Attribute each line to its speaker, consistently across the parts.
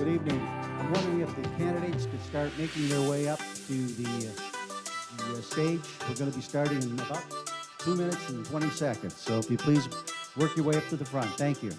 Speaker 1: Good evening. I'm wondering if the candidates could start making their way up to the stage. We're going to be starting in about 2 minutes and 20 seconds. So if you please work your way up to the front. Thank you.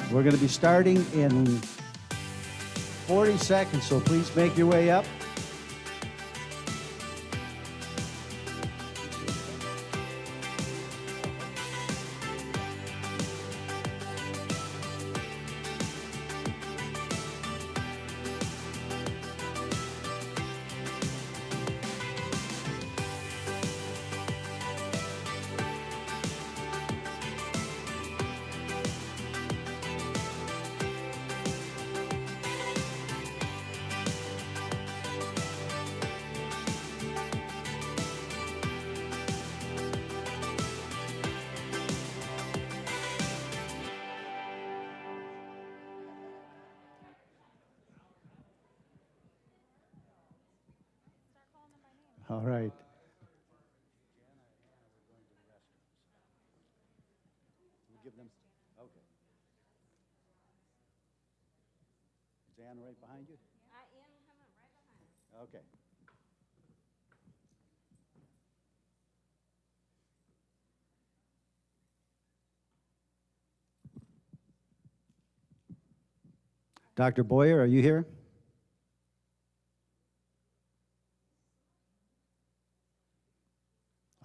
Speaker 1: We're going to be starting in 40 seconds, so please make your way up. All right. Give them. Okay. Is Ann right behind you?
Speaker 2: I am coming right behind.
Speaker 1: Okay. Dr. Boyer, are you here?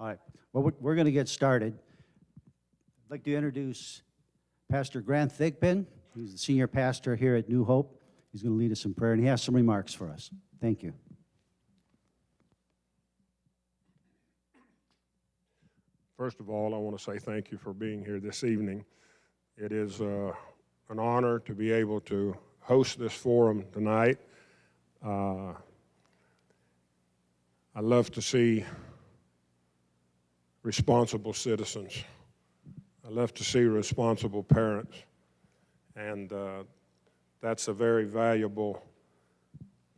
Speaker 1: All right. Well, we're going to get started. I'd like to introduce Pastor Grant Thigpen. He's the senior pastor here at New Hope. He's going to lead us in prayer, and he has some remarks for us. Thank you.
Speaker 3: First of all, I want to say thank you for being here this evening. It is an honor to be able to host this forum tonight. I love to see responsible citizens. I love to see responsible parents. And that's a very valuable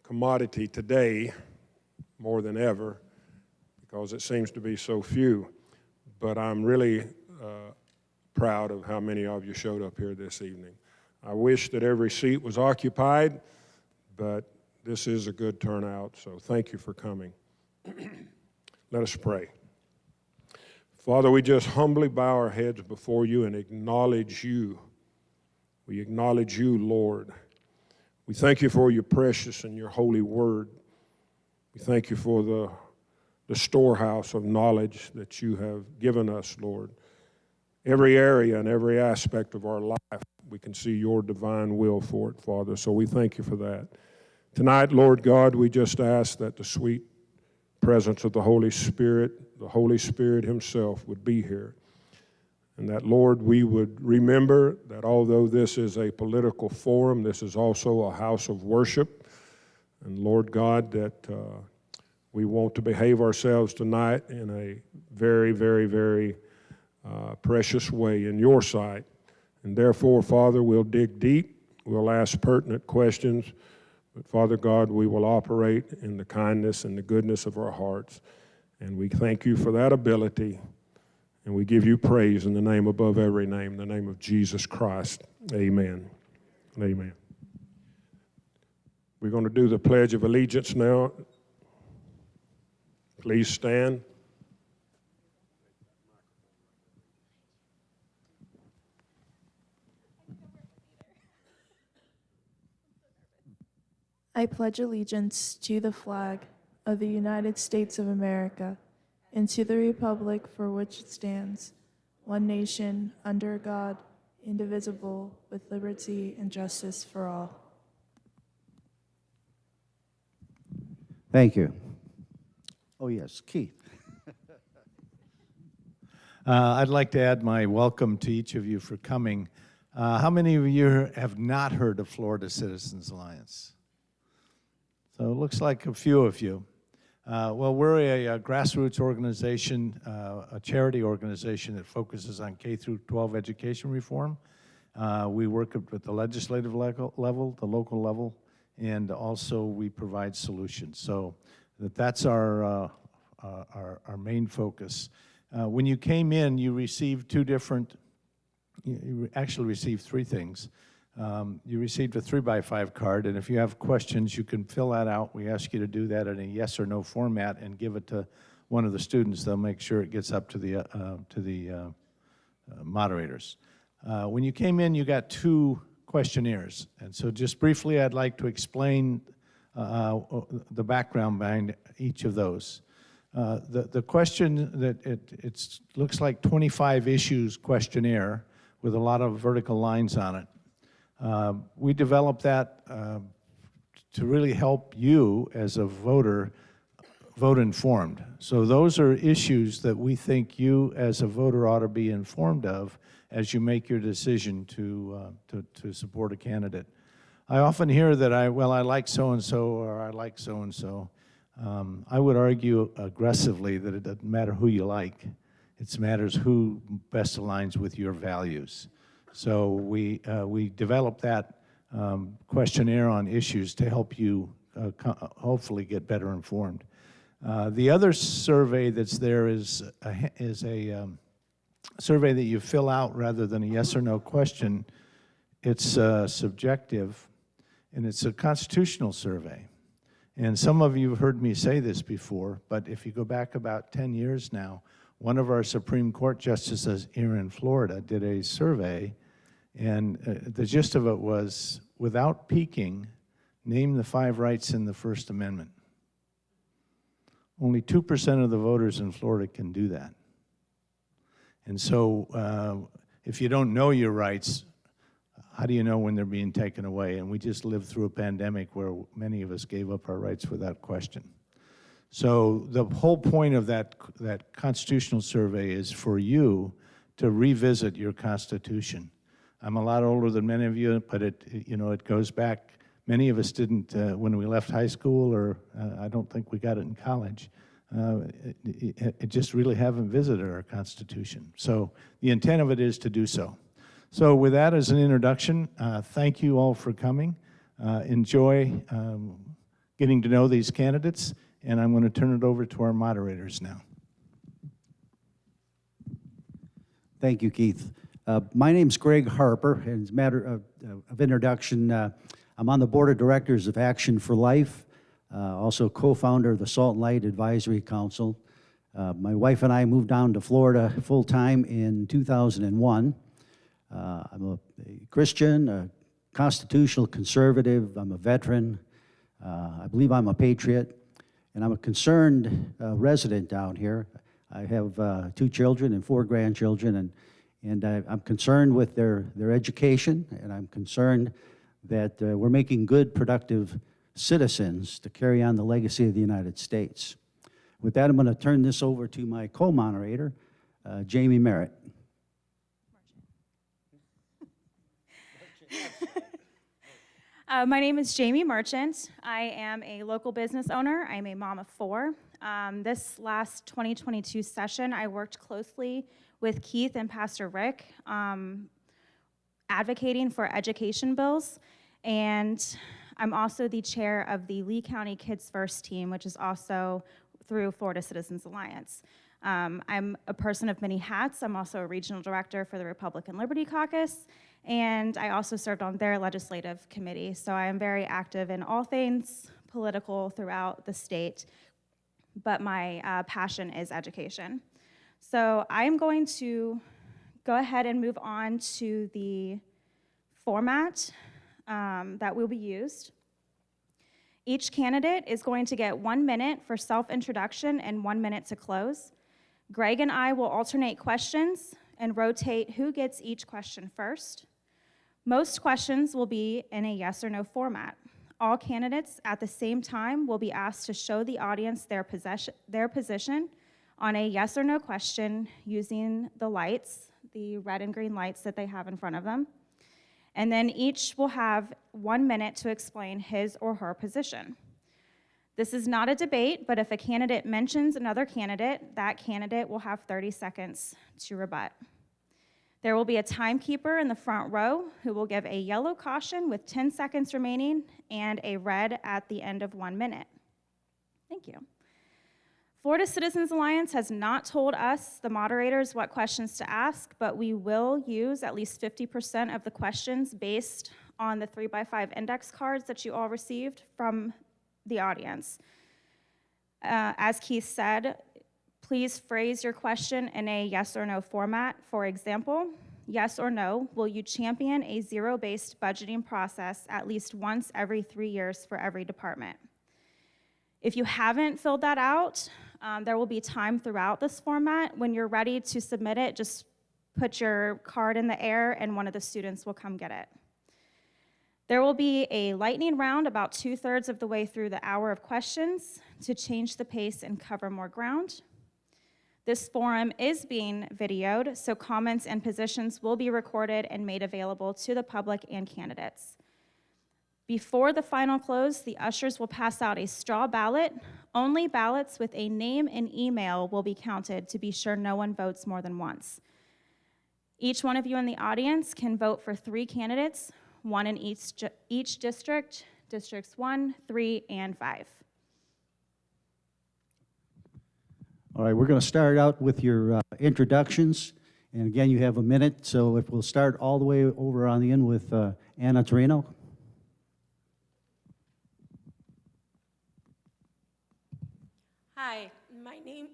Speaker 3: commodity today, more than ever, because it seems to be so few. But I'm really proud of how many of you showed up here this evening. I wish that every seat was occupied, but this is a good turnout, so thank you for coming. Let us pray. Father, we just humbly bow our heads before you and acknowledge you. We acknowledge you, Lord. We thank you for your precious and your holy word. We thank you for the storehouse of knowledge that you have given us, Lord. Every area and every aspect of our life, we can see your divine will for it, Father. So we thank you for that. Tonight, Lord God, we just ask that the sweet presence of the Holy Spirit himself would be here. And that, Lord, we would remember that although this is a political forum, this is also a house of worship. And Lord God, that we want to behave ourselves tonight in a very, very, very precious way in your sight. And therefore, Father, we'll dig deep, we'll ask pertinent questions, but Father God, we will operate in the kindness and the goodness of our hearts. And we thank you for that ability, and we give you praise in the name above every name, the name of Jesus Christ. Amen. Amen. We're going to do the Pledge of Allegiance now. Please stand.
Speaker 4: I pledge allegiance to the flag of the United States of America and to the republic for which it stands, one nation, under God, indivisible, with liberty and justice for all.
Speaker 1: Thank you. Oh, yes, Keith.
Speaker 5: I'd like to add my welcome to each of you for coming. How many of you have not heard of Florida Citizens Alliance? So it looks like a few of you. Well, we're a grassroots organization, a charity organization that focuses on K through 12 education reform. We work at the legislative level, the local level, and also we provide solutions. So that's our main focus. When you came in, you received you actually received three things. You received a 3x5 card, and if you have questions, you can fill that out. We ask you to do that in a yes or no format and give it to one of the students. They'll make sure it gets up to the moderators. When you came in, you got 2 questionnaires, and so just briefly, I'd like to explain the background behind each of those. The question that it looks like 25 issues questionnaire with a lot of vertical lines on it. We developed that to really help you as a voter vote informed. So those are issues that we think you as a voter ought to be informed of as you make your decision to support a candidate. I often hear that I like so-and-so or I like so-and-so. I would argue aggressively that it doesn't matter who you like. It matters who best aligns with your values. So we developed that questionnaire on issues to help you hopefully get better informed. The other survey that's there is a survey that you fill out rather than a yes or no question. It's subjective, and it's a constitutional survey. And some of you have heard me say this before, but if you go back about 10 years now, one of our Supreme Court justices here in Florida did a survey, and the gist of it was, without peeking, name the 5 rights in the First Amendment. Only 2% of the voters in Florida can do that. And so if you don't know your rights, how do you know when they're being taken away? And we just lived through a pandemic where many of us gave up our rights without question. So the whole point of that constitutional survey is for you to revisit your Constitution. I'm a lot older than many of you, but it goes back. Many of us didn't when we left high school, or I don't think we got it in college. It just really haven't visited our Constitution. So the intent of it is to do so. So with that as an introduction, thank you all for coming. Enjoy getting to know these candidates, and I'm going to turn it over to our moderators now.
Speaker 1: Thank you, Keith. My name's Greg Harper, and as a matter of introduction, I'm on the board of directors of Action for Life, also co-founder of the Salt and Light Advisory Council. My wife and I moved down to Florida full-time in 2001. I'm a Christian, a constitutional conservative, I'm a veteran, I believe I'm a patriot, and I'm a concerned resident down here. I have 2 children and 4 grandchildren, and I'm concerned with their education, and I'm concerned that we're making good, productive citizens to carry on the legacy of the United States. With that, I'm going to turn this over to my co-moderator, Jamie Merritt.
Speaker 2: My name is Jamie Merchant. I am a local business owner. I'm a mom of 4. This last 2022 session, I worked closely with Keith and Pastor Rick, advocating for education bills. And I'm also the chair of the Lee County Kids First team, which is also through Florida Citizens Alliance. I'm a person of many hats. I'm also a regional director for the Republican Liberty Caucus, and I also served on their legislative committee. So I am very active in all things political throughout the state, but my passion is education. So I'm going to go ahead and move on to the format that will be used. Each candidate is going to get 1 minute for self-introduction and 1 minute to close. Greg and I will alternate questions and rotate who gets each question first. Most questions will be in a yes or no format. All candidates at the same time will be asked to show the audience their position on a yes or no question using the lights, the red and green lights that they have in front of them. And then each will have 1 minute to explain his or her position. This is not a debate, but if a candidate mentions another candidate, that candidate will have 30 seconds to rebut. There will be a timekeeper in the front row who will give a yellow caution with 10 seconds remaining and a red at the end of 1 minute. Thank you. Florida Citizens Alliance has not told us, the moderators, what questions to ask, but we will use at least 50% of the questions based on the 3x5 index cards that you all received from the audience. As Keith said, please phrase your question in a yes or no format. For example, yes or no, will you champion a zero-based budgeting process at least once every 3 years for every department? If you haven't filled that out, there will be time throughout this format. When you're ready to submit it, just put your card in the air and one of the students will come get it. There will be a lightning round about 2/3 of the way through the hour of questions to change the pace and cover more ground. This forum is being videoed, so comments and positions will be recorded and made available to the public and candidates. Before the final close, the ushers will pass out a straw ballot. Only ballots with a name and email will be counted to be sure no one votes more than once. Each one of you in the audience can vote for 3 candidates, 1 in each district, districts 1, 3, and 5.
Speaker 1: All right, we're going to start out with your introductions. And again, you have a minute, so if we'll start all the way over on the end with Anna Torino.
Speaker 6: Hi, my name,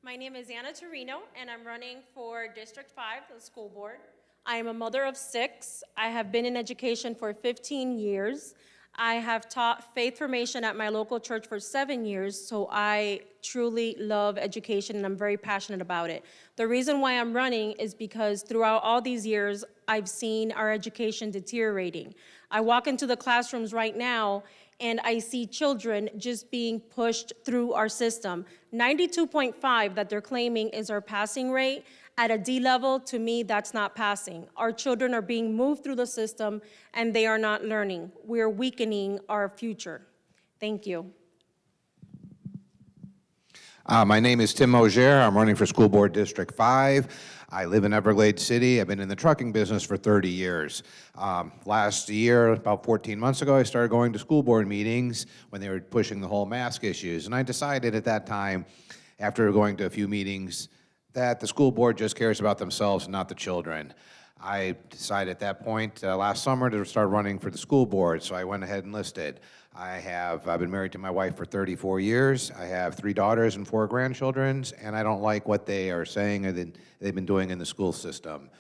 Speaker 6: my name is Anna Torino, and I'm running for District 5, the school board. I am a mother of 6. I have been in education for 15 years. I have taught faith formation at my local church for 7 years, so I truly love education and I'm very passionate about it. The reason why I'm running is because throughout all these years, I've seen our education deteriorating. I walk into the classrooms right now and I see children just being pushed through our system. 92.5 that they're claiming is our passing rate. At a D level, to me, that's not passing. Our children are being moved through the system and they are not learning. We're weakening our future. Thank you.
Speaker 7: My name is Tim Mosier. I'm running for School Board District 5. I live in Everglades City. I've been in the trucking business for 30 years. Last year, about 14 months ago, I started going to school board meetings when they were pushing the whole mask issues. And I decided at that time, after going to a few meetings, that the school board just cares about themselves and not the children. I decided at that point last summer to start running for the school board, so I went ahead and enlisted. I've been married to my wife for 34 years. I have 3 daughters and 4 grandchildren, and I don't like what they are saying or that they've been doing in the school system.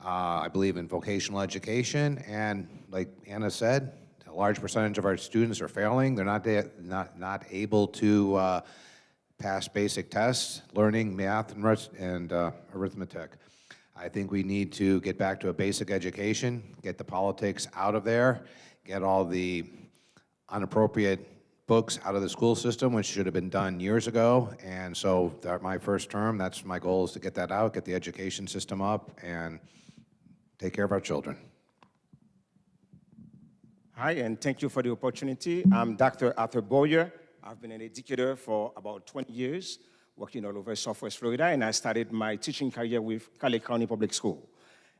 Speaker 7: I believe in vocational education, and like Anna said, a large percentage of our students are failing. They're not able to pass basic tests, learning math and arithmetic. I think we need to get back to a basic education, get the politics out of there, get all the inappropriate books out of the school system, which should have been done years ago. And so my first term, that's my goal, is to get that out, get the education system up, and take care of our children.
Speaker 8: Hi, and thank you for the opportunity. I'm Dr. Arthur Boyer. I've been an educator for about 20 years. working all over Southwest Florida, and I started my teaching career with Cali County Public School.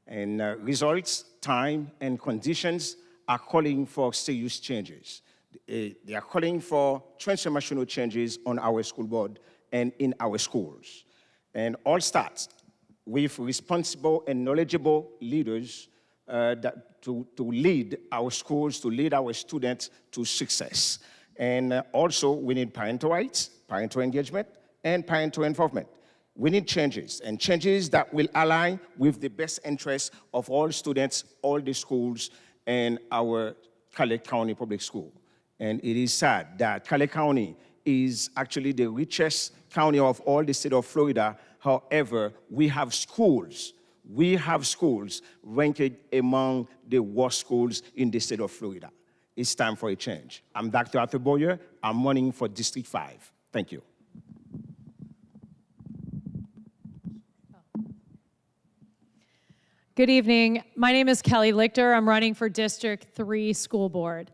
Speaker 8: And results, time, and conditions are calling for serious changes. They are calling for transformational changes on our school board and in our schools. And all starts with responsible and knowledgeable leaders to lead our schools, to lead our students to success. And also, we need parental rights, parental engagement, and parental involvement. We need changes, and changes that will align with the best interests of all students, all the schools, and our Cali County Public School. And it is sad that Cali County is actually the richest county of all the state of Florida. However, we have schools ranked among the worst schools in the state of Florida. It's time for a change. I'm Dr. Arthur Boyer. I'm running for District 5. Thank you.
Speaker 9: Good evening. My name is Kelly Lichter. I'm running for District 3 School Board.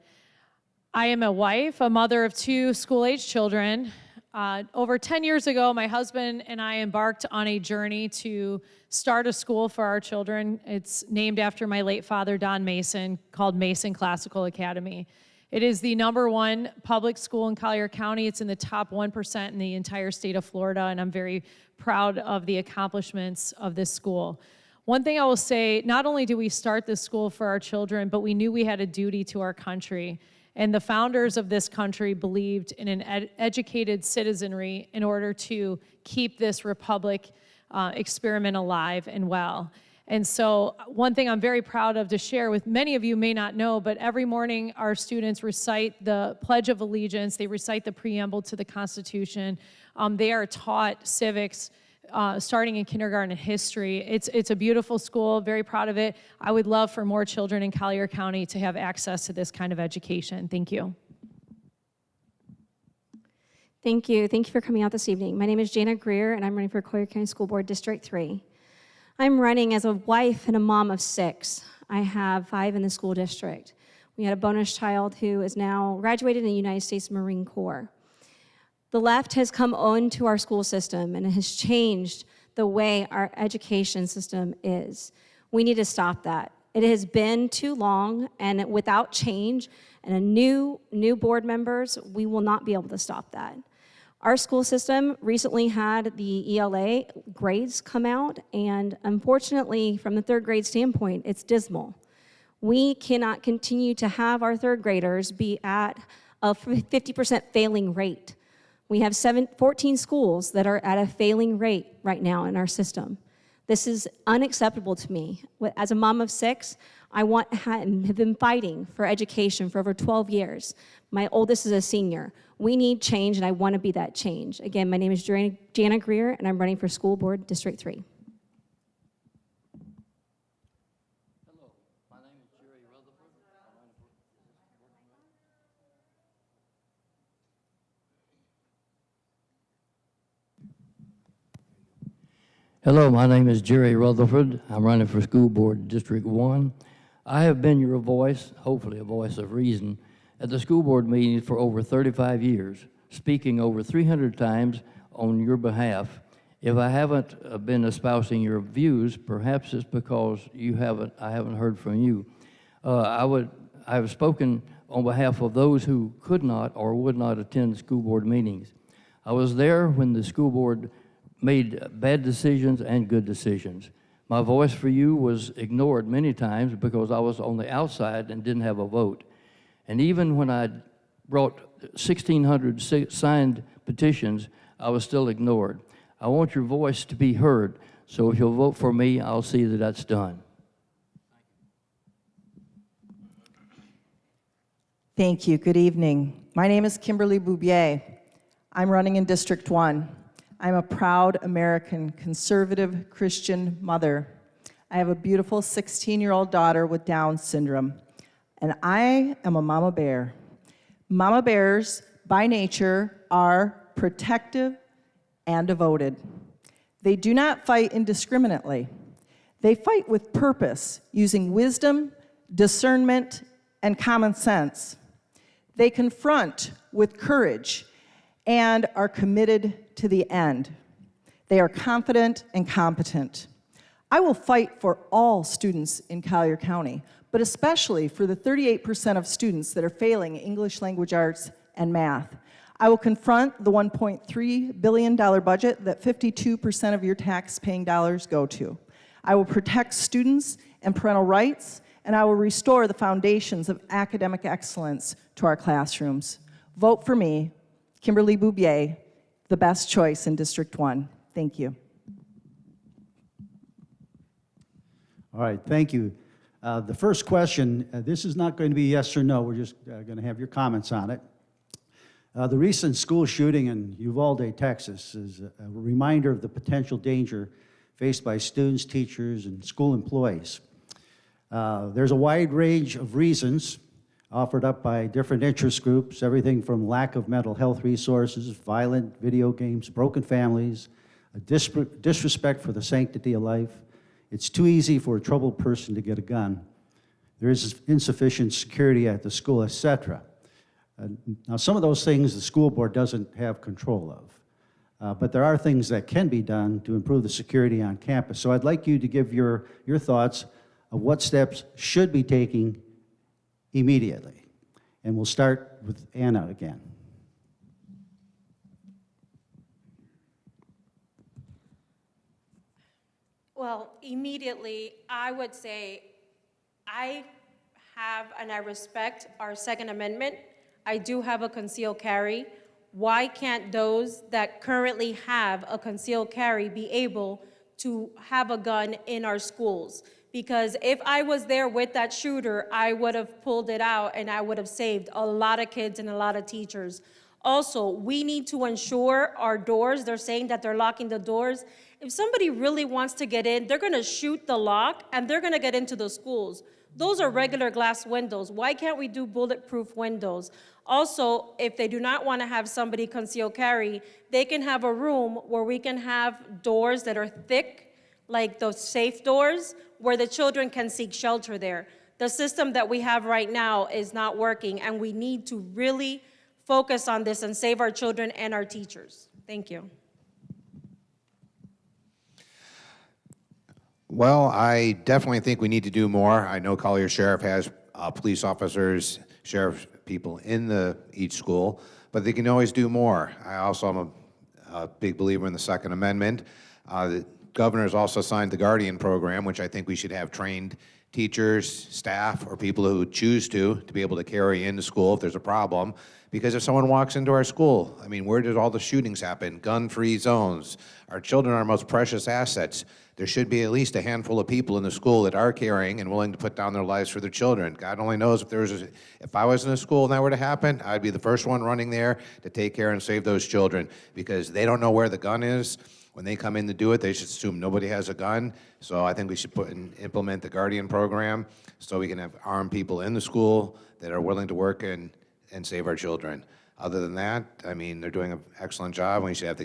Speaker 9: I am a wife, a mother of 2 school-age children. Over 10 years ago, my husband and I embarked on a journey to start a school for our children. It's named after my late father, Don Mason, called Mason Classical Academy. It is the #1 public school in Collier County. It's in the top 1% in the entire state of Florida, and I'm very proud of the accomplishments of this school. One thing I will say, not only do we start this school for our children, but we knew we had a duty to our country. And the founders of this country believed in an educated citizenry in order to keep this republic experiment alive and well. And so one thing I'm very proud of to share with many of you may not know, but every morning our students recite the Pledge of Allegiance, they recite the preamble to the Constitution, they are taught civics, starting in kindergarten and history. It's a beautiful school, very proud of it. I would love for more children in Collier County to have access to this kind of education. Thank you.
Speaker 10: Thank you. Thank you for coming out this evening. My name is Jana Greer, and I'm running for Collier County School Board District 3. I'm running as a wife and a mom of 6. I have 5 in the school district. We had a bonus child who is now graduated in the United States Marine Corps. The left has come on to our school system and it has changed the way our education system is. We need to stop that. It has been too long, and without change and a new board members, we will not be able to stop that. Our school system recently had the ELA grades come out, and unfortunately, from the 3rd grade standpoint, it's dismal. We cannot continue to have our 3rd graders be at a 50% failing rate. We have 14 schools that are at a failing rate right now in our system. This is unacceptable to me. As a mom of 6, I have been fighting for education for over 12 years. My oldest is a senior. We need change, and I want to be that change. Again, my name is Jana Greer, and I'm running for School Board District 3.
Speaker 11: Hello, my name is Jerry Rutherford. Hello, my name is Jerry Rutherford. I'm running for School Board District 1. I have been your voice, hopefully a voice of reason, at the school board meetings for over 35 years, speaking over 300 times on your behalf. If I haven't been espousing your views, perhaps it's because I haven't heard from you. I have spoken on behalf of those who could not or would not attend school board meetings. I was there when the school board made bad decisions and good decisions. My voice for you was ignored many times because I was on the outside and didn't have a vote. And even when I brought 1,600 signed petitions, I was still ignored. I want your voice to be heard, so if you'll vote for me, I'll see that that's done.
Speaker 12: Thank you. Good evening. My name is Kimberly Boubier. I'm running in District 1. I'm a proud American conservative Christian mother. I have a beautiful 16-year-old daughter with Down syndrome, and I am a mama bear. Mama bears, by nature, are protective and devoted. They do not fight indiscriminately. They fight with purpose, using wisdom, discernment, and common sense. They confront with courage and are committed to the end. They are confident and competent. I will fight for all students in Collier County, but especially for the 38% of students that are failing English language arts and math. I will confront the $1.3 billion budget that 52% of your tax-paying dollars go to. I will protect students and parental rights, and I will restore the foundations of academic excellence to our classrooms. Vote for me, Kimberly Boubier, the best choice in District 1. Thank you.
Speaker 1: All right, thank you. The first question, this is not going to be yes or no. We're just going to have your comments on it. The recent school shooting in Uvalde, Texas, is a reminder of the potential danger faced by students, teachers, and school employees. There's a wide range of reasons offered up by different interest groups, everything from lack of mental health resources, violent video games, broken families, a disrespect for the sanctity of life. It's too easy for a troubled person to get a gun. There is insufficient security at the school, etc. Now, some of those things the school board doesn't have control of, but there are things that can be done to improve the security on campus. So I'd like you to give your thoughts of what steps should be taken immediately. And we'll start with Anna again.
Speaker 6: Well, immediately, I would say I have and I respect our Second Amendment. I do have a concealed carry. Why can't those that currently have a concealed carry be able to have a gun in our schools? Because if I was there with that shooter, I would have pulled it out and I would have saved a lot of kids and a lot of teachers. Also, we need to ensure our doors, they're saying that they're locking the doors. If somebody really wants to get in, they're gonna shoot the lock and they're gonna get into the schools. Those are regular glass windows. Why can't we do bulletproof windows? Also, if they do not want to have somebody conceal carry, they can have a room where we can have doors that are thick, like those safe doors, where the children can seek shelter there. The system that we have right now is not working, and we need to really focus on this and save our children and our teachers. Thank you.
Speaker 7: Well, I definitely think we need to do more. I know Collier Sheriff has police officers, sheriff people in each school, but they can always do more. I also am a big believer in the Second Amendment. The governor has also signed the Guardian program, which I think we should have trained teachers, staff, or people who choose to be able to carry into school if there's a problem. Because if someone walks into our school, I mean, where did all the shootings happen? Gun-free zones. Our children are our most precious assets. There should be at least a handful of people in the school that are caring and willing to put down their lives for their children. God only knows if I was in a school and that were to happen, I'd be the first one running there to take care and save those children, because they don't know where the gun is. When they come in to do it, they should assume nobody has a gun. So I think we should implement the Guardian program so we can have armed people in the school that are willing to work and save our children. Other than that, I mean, they're doing an excellent job. We should have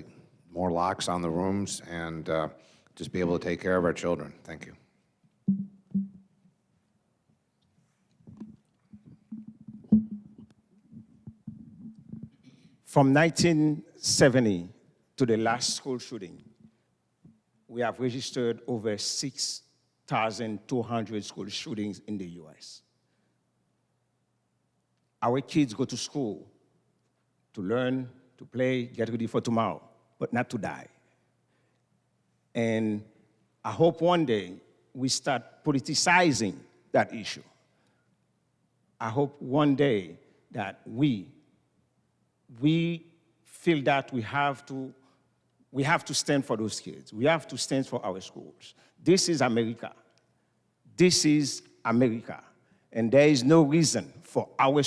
Speaker 7: more locks on the rooms and just be able to take care of our children. Thank you.
Speaker 8: From 1970 to the last school shooting, we have registered over 6,200 school shootings in the U.S. Our kids go to school to learn, to play, get ready for tomorrow, but not to die. And I hope one day we start politicizing that issue. I hope one day that we feel that we have to stand for those kids. We have to stand for our schools. This is America. This is America. And there is no reason for our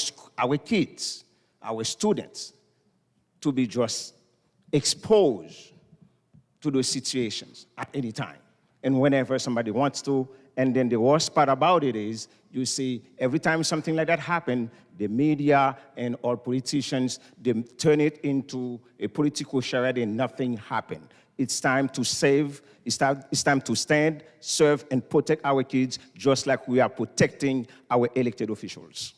Speaker 8: kids, our students, to be just exposed to those situations at any time and whenever somebody wants to. And then the worst part about it is, you see, every time something like that happens, the media and all politicians, they turn it into a political charade and nothing happened. It's time to save, it's time to stand, serve, and protect our kids just like we are protecting our elected officials.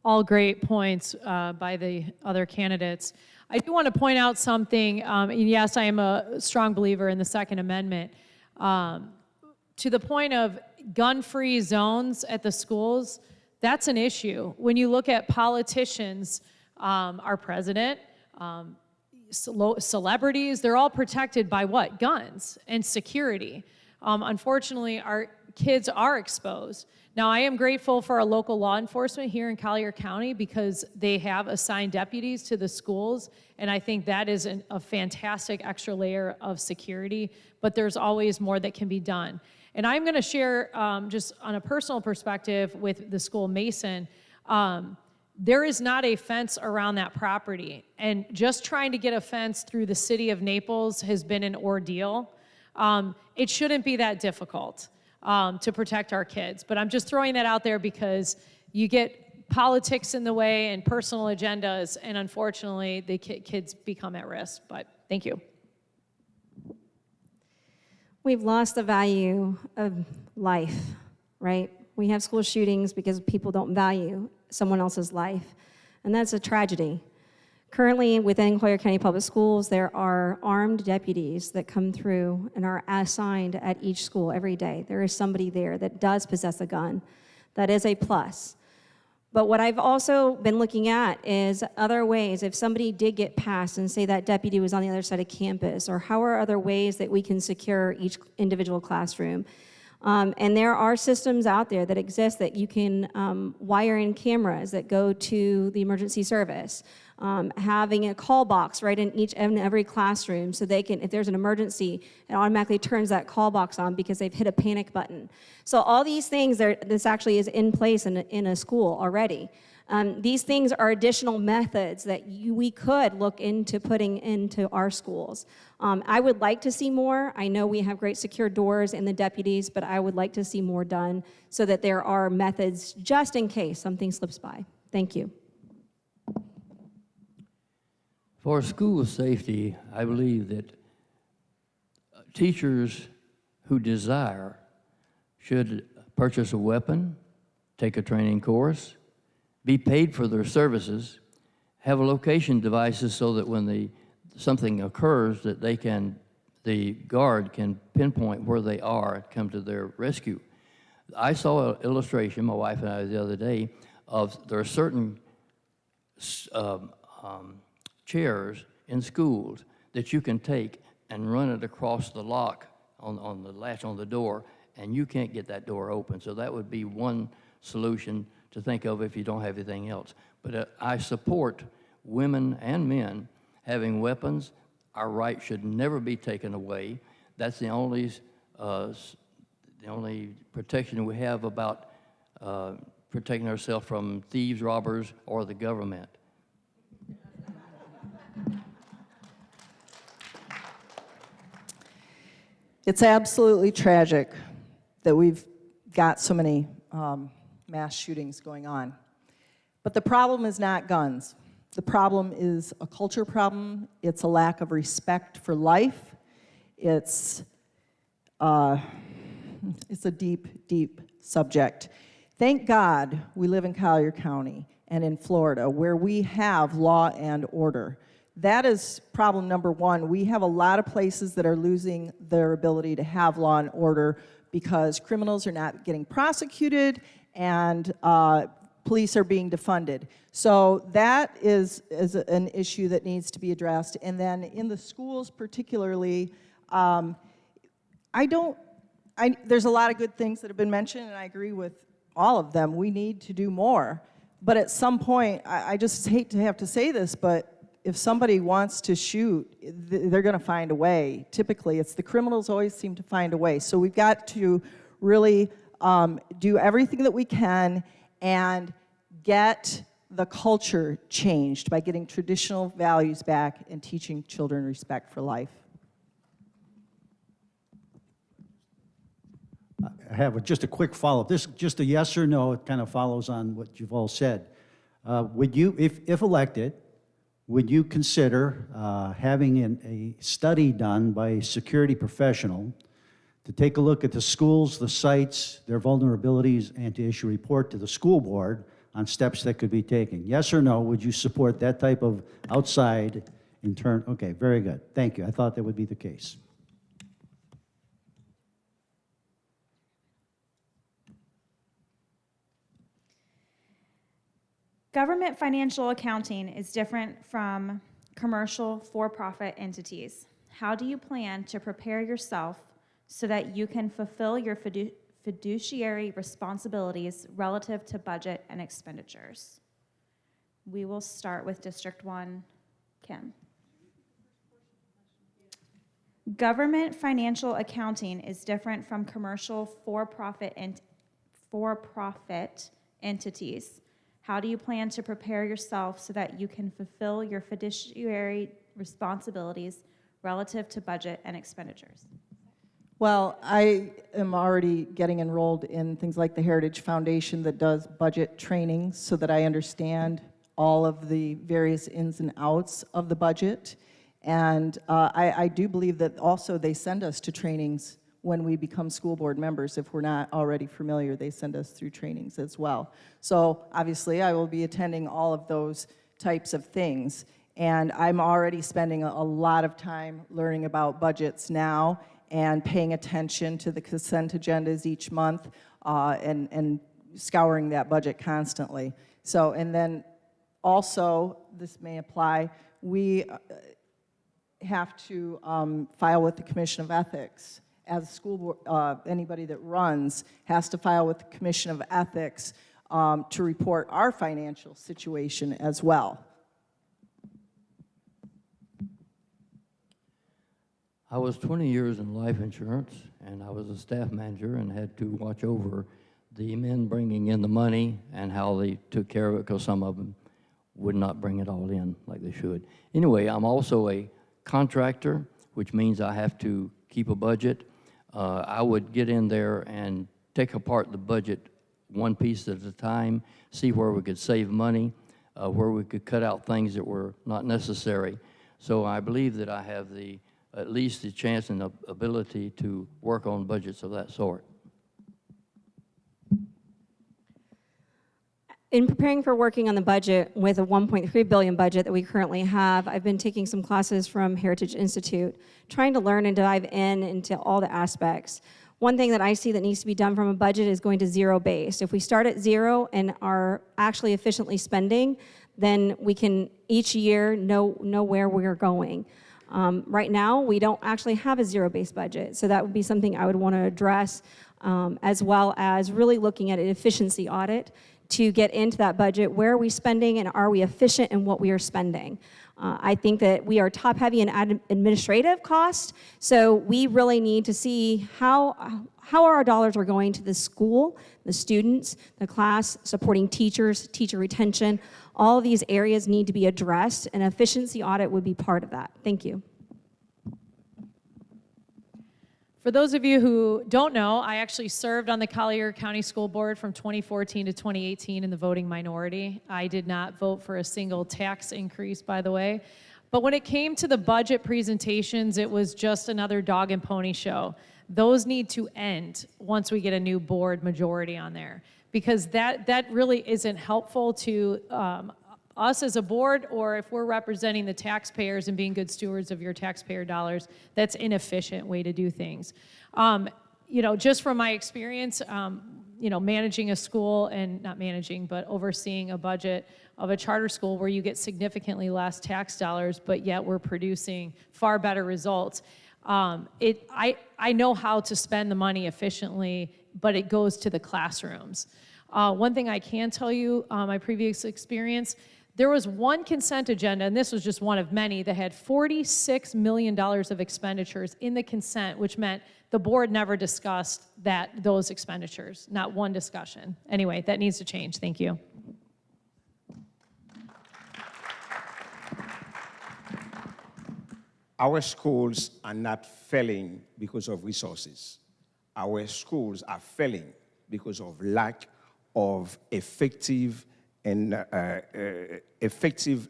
Speaker 9: all great points by the other candidates. I do want to point out something, and yes, I am a strong believer in the Second Amendment. To the point of gun-free zones at the schools, that's an issue. When you look at politicians, our president, celebrities, they're all protected by what? Guns and security. Unfortunately, our kids are exposed. Now, I am grateful for our local law enforcement here in Collier County because they have assigned deputies to the schools, and I think that is a fantastic extra layer of security, but there's always more that can be done. And I'm gonna share, just on a personal perspective with the school Mason, there is not a fence around that property, and just trying to get a fence through the city of Naples has been an ordeal. It shouldn't be that difficult to protect our kids, but I'm just throwing that out there because you get politics in the way and personal agendas, and unfortunately, the kids become at risk, but thank you.
Speaker 10: We've lost the value of life, right? We have school shootings because people don't value someone else's life, and that's a tragedy. Currently, within Collier County Public Schools, there are armed deputies that come through and are assigned at each school every day. There is somebody there that does possess a gun. That is a plus. But what I've also been looking at is other ways, if somebody did get past and say that deputy was on the other side of campus, or how are other ways that we can secure each individual classroom? And there are systems out there that exist that you can wire in cameras that go to the emergency service. Having a call box right in each and every classroom so they can, if there's an emergency, it automatically turns that call box on because they've hit a panic button. So all these things, this actually is in place in a school already. These things are additional methods that we could look into putting into our schools. I would like to see more. I know we have great secure doors in the deputies, but I would like to see more done so that there are methods just in case something slips by. Thank you.
Speaker 11: For school safety, I believe that teachers who desire should purchase a weapon, take a training course, be paid for their services, have location devices so that when something occurs that the guard can pinpoint where they are and come to their rescue. I saw an illustration, my wife and I, the other day, of there are certain chairs in schools that you can take and run it across the lock on the latch on the door, and you can't get that door open. So that would be one solution to think of if you don't have anything else. But I support women and men having weapons. Our right should never be taken away. That's the only protection we have about protecting ourselves from thieves, robbers, or the government.
Speaker 12: It's absolutely tragic that we've got so many mass shootings going on. But the problem is not guns. The problem is a culture problem. It's a lack of respect for life. It's a deep, deep subject. Thank God we live in Collier County and in Florida, where we have law and order. That is problem number one. We have a lot of places that are losing their ability to have law and order because criminals are not getting prosecuted and police are being defunded. So that is an issue that needs to be addressed. And then in the schools particularly, there's a lot of good things that have been mentioned, and I agree with all of them. We need to do more. But at some point, I just hate to have to say this, but if somebody wants to shoot, they're going to find a way. Typically, it's the criminals always seem to find a way. So we've got to really do everything that we can and get the culture changed by getting traditional values back and teaching children respect for life.
Speaker 1: I have just a quick follow-up. This just a yes or no. It kind of follows on what you've all said. Would you, if elected, would you consider having a study done by a security professional to take a look at the schools, the sites, their vulnerabilities, and to issue a report to the school board on steps that could be taken. Yes or no, would you support that type of outside intern? Okay, very good. Thank you. I thought that would be the case.
Speaker 2: Government financial accounting is different from commercial for-profit entities. How do you plan to prepare yourself so that you can fulfill your fiduciary responsibilities relative to budget and expenditures? We will start with District 1, Kim. Government financial accounting is different from commercial for-profit entities. How do you plan to prepare yourself so that you can fulfill your fiduciary responsibilities relative to budget and expenditures?
Speaker 12: Well, I am already getting enrolled in things like the Heritage Foundation that does budget training so that I understand all of the various ins and outs of the budget. And I do believe that also they send us to trainings when we become school board members. If we're not already familiar, they send us through trainings as well. So obviously, I will be attending all of those types of things. And I'm already spending a lot of time learning about budgets now and paying attention to the consent agendas each month and scouring that budget constantly. So, and then also, this may apply, we have to file with the Commission of Ethics. As a school board, anybody that runs has to file with the Commission of Ethics to report our financial situation as well.
Speaker 11: I was 20 years in life insurance, and I was a staff manager and had to watch over the men bringing in the money and how they took care of it, because some of them would not bring it all in like they should. Anyway, I'm also a contractor, which means I have to keep a budget. I would get in there and take apart the budget one piece at a time, see where we could save money, where we could cut out things that were not necessary. So I believe that I have at least the chance and the ability to work on budgets of that sort.
Speaker 10: In preparing for working on the budget with a $1.3 billion budget that we currently have, I've been taking some classes from Heritage Institute, trying to learn and dive into all the aspects. One thing that I see that needs to be done from a budget is going to zero-based. If we start at zero and are actually efficiently spending, then we can each year know where we're going. Right now, we don't actually have a zero-based budget, so that would be something I would want to address, as well as really looking at an efficiency audit to get into that budget. Where are we spending, and are we efficient in what we are spending? I think that we are top-heavy in administrative costs, so we really need to see how our dollars are going to the school, the students, the class, supporting teachers, teacher retention. All of these areas need to be addressed, and efficiency audit would be part of that. Thank you.
Speaker 9: For those of you who don't know, I actually served on the Collier County School Board from 2014 to 2018 in the voting minority. I did not vote for a single tax increase, by the way. But when it came to the budget presentations, it was just another dog and pony show. Those need to end once we get a new board majority on there, because that really isn't helpful to us as a board, or if we're representing the taxpayers and being good stewards of your taxpayer dollars, that's inefficient way to do things. You know, just from my experience, you know, managing a school, and not managing, but overseeing a budget of a charter school where you get significantly less tax dollars, but yet we're producing far better results. I know how to spend the money efficiently, but it goes to the classrooms. One thing I can tell you, my previous experience, there was one consent agenda, and this was just one of many, that had $46 million of expenditures in the consent, which meant the board never discussed those expenditures, not one discussion. Anyway, that needs to change. Thank you.
Speaker 8: Our schools are not failing because of resources. Our schools are failing because of lack of effective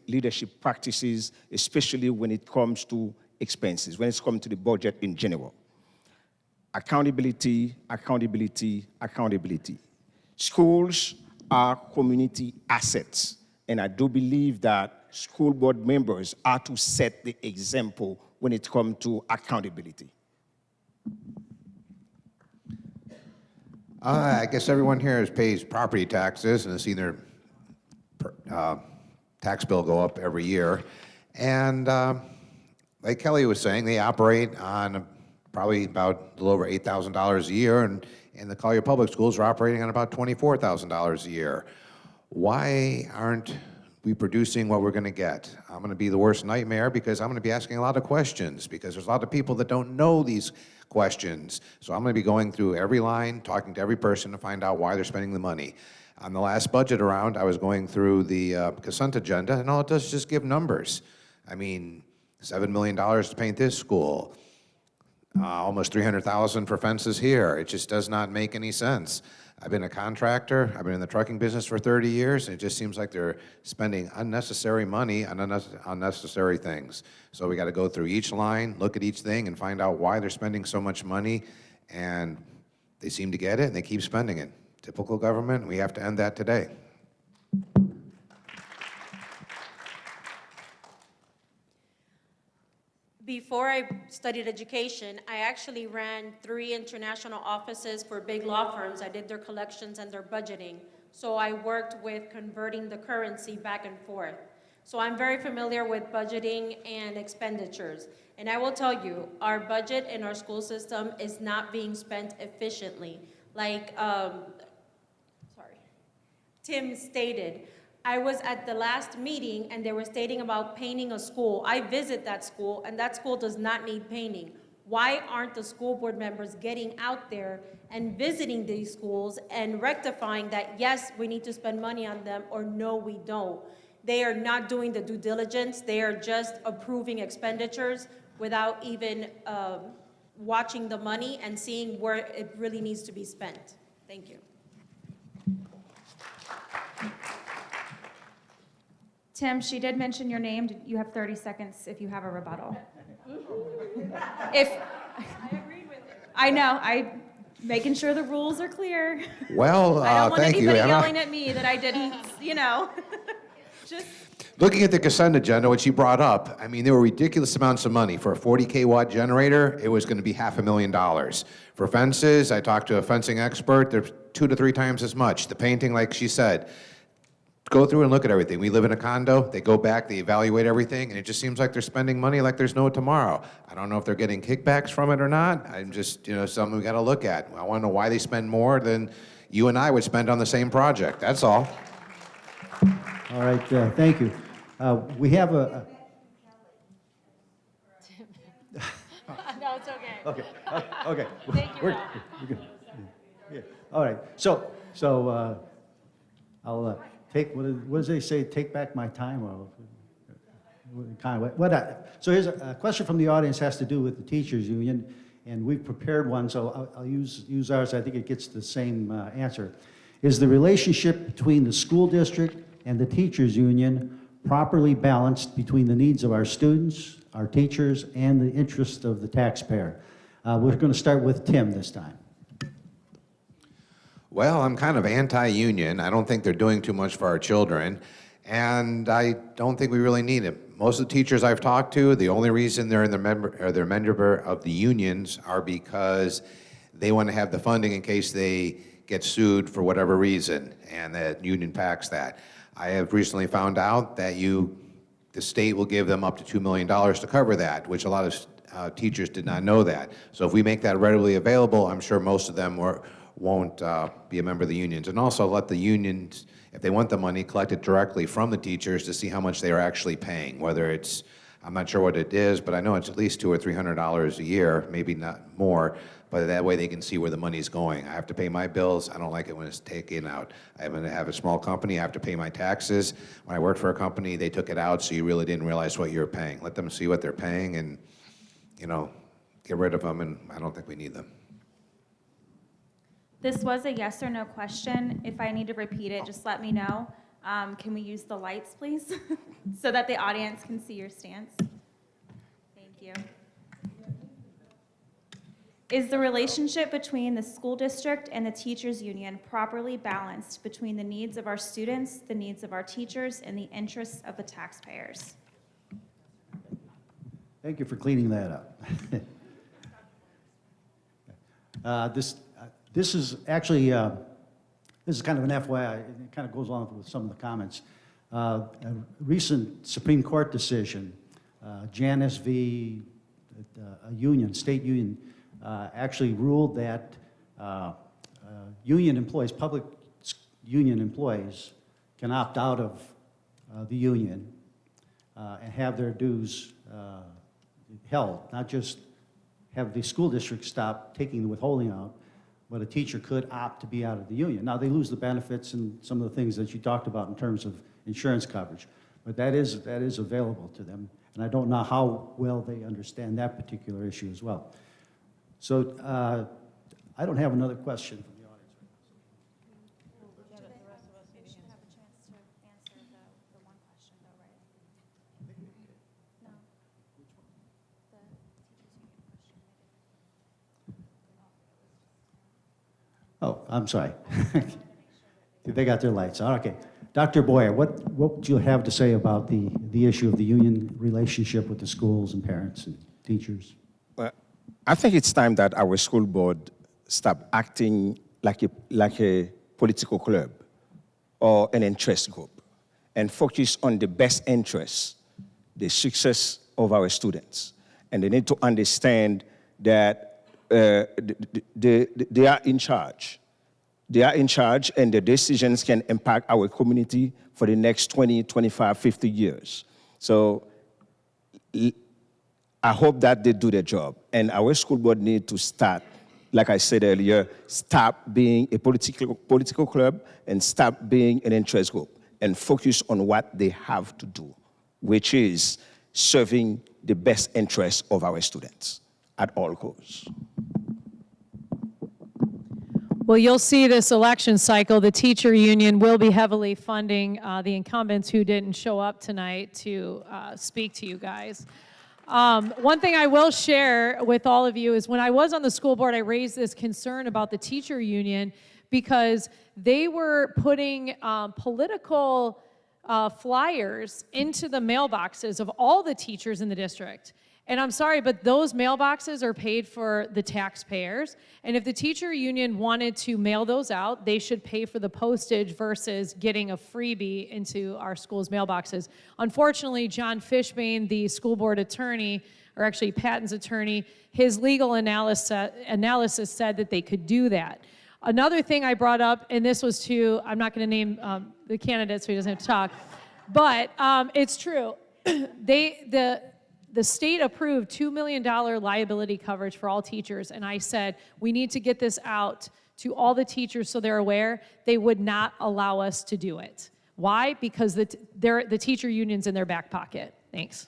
Speaker 8: leadership practices, especially when it comes to expenses, when it comes to the budget in general. Accountability, accountability, accountability. Schools are community assets. And I do believe that school board members are to set the example when it comes to accountability.
Speaker 7: I guess everyone here pays property taxes and has seen their tax bill go up every year. And like Kelly was saying, they operate on probably about a little over $8,000 a year, and the Collier Public Schools are operating on about $24,000 a year. Why aren't we producing what we're going to get? I'm going to be the worst nightmare because I'm going to be asking a lot of questions because there's a lot of people that don't know these questions. So I'm going to be going through every line, talking to every person to find out why they're spending the money. On the last budget round, I was going through the consent agenda, and all it does is just give numbers. I mean, $7 million to paint this school, almost $300,000 for fences here. It just does not make any sense. I've been a contractor. I've been in the trucking business for 30 years, and it just seems like they're spending unnecessary money on unnecessary things. So we got to go through each line, look at each thing, and find out why they're spending so much money. And they seem to get it, and they keep spending it. Typical government. We have to end that today.
Speaker 6: Before I studied education, I actually ran 3 international offices for big law firms. I did their collections and their budgeting. So I worked with converting the currency back and forth. So I'm very familiar with budgeting and expenditures. And I will tell you, our budget in our school system is not being spent efficiently. Like Tim stated, I was at the last meeting and they were stating about painting a school. I visit that school and that school does not need painting. Why aren't the school board members getting out there and visiting these schools and rectifying that, yes, we need to spend money on them, or no, we don't? They are not doing the due diligence. They are just approving expenditures without even watching the money and seeing where it really needs to be spent. Thank you.
Speaker 2: Tim, she did mention your name. You have 30 seconds if you have a rebuttal. If I agreed with it. I know. I'm making sure the rules are clear.
Speaker 7: Well,
Speaker 2: I don't want
Speaker 7: thank you,
Speaker 2: anybody
Speaker 7: Anna.
Speaker 2: yelling at me that I didn't, just.
Speaker 7: Looking at the consent agenda, what she brought up, I mean, there were ridiculous amounts of money. For a 40 kW generator, it was going to be $500,000. For fences, I talked to a fencing expert, they're 2 to 3 times as much. The painting, like she said, go through and look at everything. We live in a condo, they go back, they evaluate everything, and it just seems like they're spending money like there's no tomorrow. I don't know if they're getting kickbacks from it or not. I'm just, something we got to look at. I want to know why they spend more than you and I would spend on the same project. That's all.
Speaker 1: All right, thank you. We have a...
Speaker 9: No, it's okay.
Speaker 1: Okay, okay.
Speaker 9: Thank you,
Speaker 1: We're
Speaker 9: Al.
Speaker 1: good. Yeah. All right, so I'll take, what does they say, take back my time, or kind of, so here's a question from the audience, has to do with the teachers union, and we've prepared one, so I'll use ours. I think it gets the same answer. Is the relationship between the school district and the teachers union properly balanced between the needs of our students, our teachers, and the interest of the taxpayer? We're going to start with Tim this time.
Speaker 7: Well, I'm kind of anti-union. I don't think they're doing too much for our children, and I don't think we really need it. Most of the teachers I've talked to, the only reason they're member of the unions are because they want to have the funding in case they get sued for whatever reason, and the union packs that. I have recently found out that the state will give them up to $2 million to cover that, which a lot of teachers did not know that. So if we make that readily available, I'm sure most of them won't be a member of the unions. And also let the unions, if they want the money, collect it directly from the teachers to see how much they are actually paying, whether it's, I'm not sure what it is, but I know it's at least $200 or $300 a year, maybe not more, but that way they can see where the money's going. I have to pay my bills. I don't like it when it's taken out. I have a small company. I have to pay my taxes. When I worked for a company, they took it out, so you really didn't realize what you were paying. Let them see what they're paying and, get rid of them, and I don't think we need them.
Speaker 2: This was a yes or no question. If I need to repeat it, just let me know. Can we use the lights, please? So that the audience can see your stance. Thank you. Is the relationship between the school district and the teachers union properly balanced between the needs of our students, the needs of our teachers, and the interests of the taxpayers?
Speaker 1: Thank you for cleaning that up. This is actually, this is kind of an FYI. It kind of goes along with some of the comments. A recent Supreme Court decision, Janus v. a union, state union, actually ruled that union employees, public union employees, can opt out of the union and have their dues held, not just have the school district stop taking the withholding out, but a teacher could opt to be out of the union. Now, they lose the benefits and some of the things that you talked about in terms of insurance coverage, but that is available to them, and I don't know how well they understand that particular issue as well. So I don't have another question from the audience.
Speaker 2: They should have a chance to answer the one question though, right? No. The teachers union question.
Speaker 1: Oh, I'm sorry. They got their lights on. Okay. Dr. Boyer, what do you have to say about the issue of the union relationship with the schools and parents and teachers?
Speaker 8: Well, I think it's time that our school board stop acting like a political club or an interest group and focus on the best interests, the success of our students. And they need to understand that they are in charge. They are in charge, and the decisions can impact our community for the next 20, 25, 50 years. So I hope that they do their job. And our school board need to start, like I said earlier, stop being a political club and stop being an interest group and focus on what they have to do, which is serving the best interests of our students at all costs.
Speaker 9: Well, you'll see this election cycle, the teacher union will be heavily funding the incumbents who didn't show up tonight to speak to you guys. One thing I will share with all of you is when I was on the school board, I raised this concern about the teacher union because they were putting political flyers into the mailboxes of all the teachers in the district. And I'm sorry, but those mailboxes are paid for the taxpayers. And if the teacher union wanted to mail those out, they should pay for the postage versus getting a freebie into our school's mailboxes. Unfortunately, John Fishbane, the school board attorney, or actually Patton's attorney, his legal analysis said that they could do that. Another thing I brought up, and this was to, I'm not going to name the candidates so he doesn't have to talk, but it's true. The state approved $2 million liability coverage for all teachers, and I said, we need to get this out to all the teachers so they're aware. They would not allow us to do it. Why? Because the teacher union's in their back pocket. Thanks.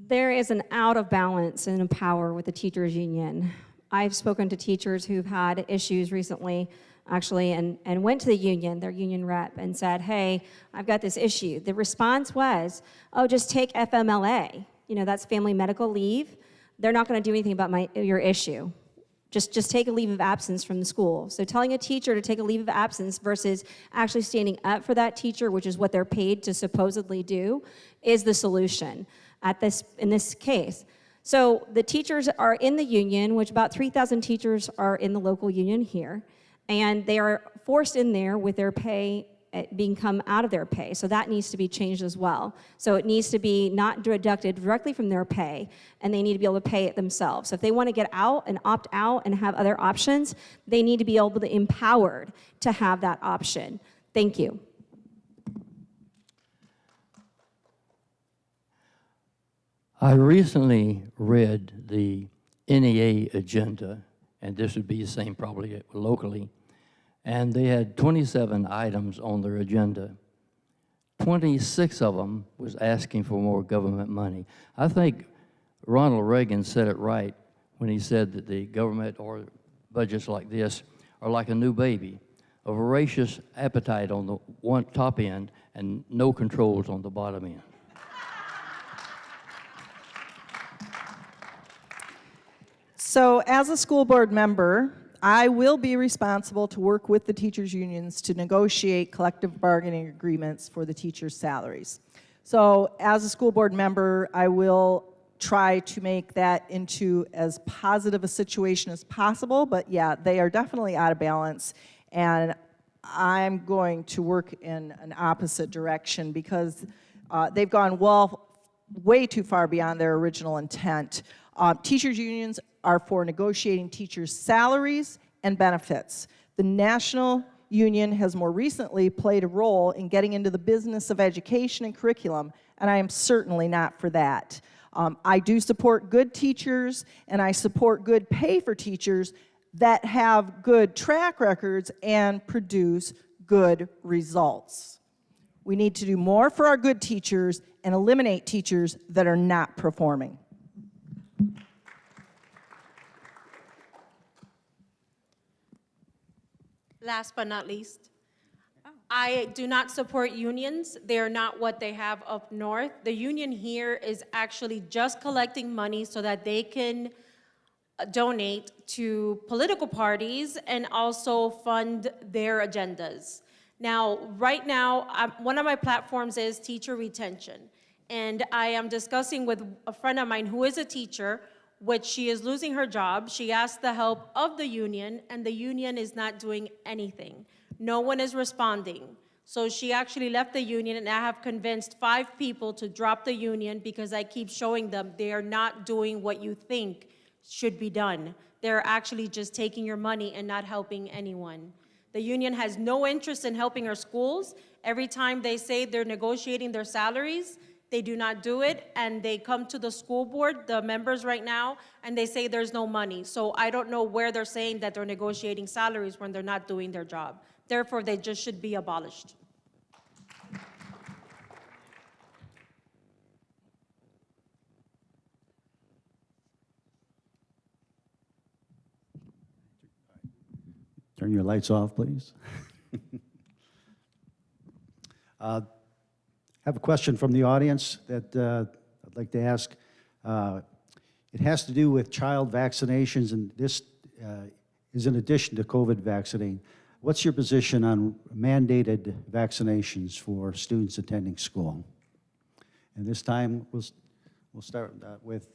Speaker 10: There is an out of balance in power with the teachers union. I've spoken to teachers who've had issues recently actually, and went to the union, their union rep, and said, hey, I've got this issue. The response was, oh, just take FMLA. You know, that's family medical leave. They're not going to do anything about your issue. Just take a leave of absence from the school. So telling a teacher to take a leave of absence versus actually standing up for that teacher, which is what they're paid to supposedly do, is the solution in this case. So the teachers are in the union, which about 3,000 teachers are in the local union here. And they are forced in there with their pay being come out of their pay. So that needs to be changed as well. So it needs to be not deducted directly from their pay, and they need to be able to pay it themselves. So if they want to get out and opt out and have other options, they need to be able to empowered to have that option. Thank you.
Speaker 11: I recently read the NEA agenda, and this would be the same probably locally, and they had 27 items on their agenda. 26 of them was asking for more government money. I think Ronald Reagan said it right when he said that the government or budgets like this are like a new baby, a voracious appetite on the top end and no controls on the bottom end.
Speaker 12: So as a school board member, I will be responsible to work with the teachers' unions to negotiate collective bargaining agreements for the teachers' salaries. So as a school board member, I will try to make that into as positive a situation as possible, but yeah, they are definitely out of balance, and I'm going to work in an opposite direction because they've gone way too far beyond their original intent. Teachers' unions are for negotiating teachers' salaries and benefits. The National Union has more recently played a role in getting into the business of education and curriculum, and I am certainly not for that. I do support good teachers, and I support good pay for teachers that have good track records and produce good results. We need to do more for our good teachers and eliminate teachers that are not performing.
Speaker 6: Last but not least, I do not support unions. They are not what they have up north. The union here is actually just collecting money so that they can donate to political parties and also fund their agendas. Now, right now, one of my platforms is teacher retention. And I am discussing with a friend of mine who is a teacher, which she is losing her job. She asked the help of the union, and the union is not doing anything. No one is responding. So she actually left the union, and I have convinced 5 people to drop the union because I keep showing them they are not doing what you think should be done. They're actually just taking your money and not helping anyone. The union has no interest in helping our schools. Every time they say they're negotiating their salaries, they do not do it, and they come to the school board, the members right now, and they say there's no money. So I don't know where they're saying that they're negotiating salaries when they're not doing their job. Therefore, they just should be abolished.
Speaker 1: Turn your lights off, please. I have a question from the audience that I'd like to ask. It has to do with child vaccinations, and this is in addition to COVID vaccinating. What's your position on mandated vaccinations for students attending school? And this time, we'll start with,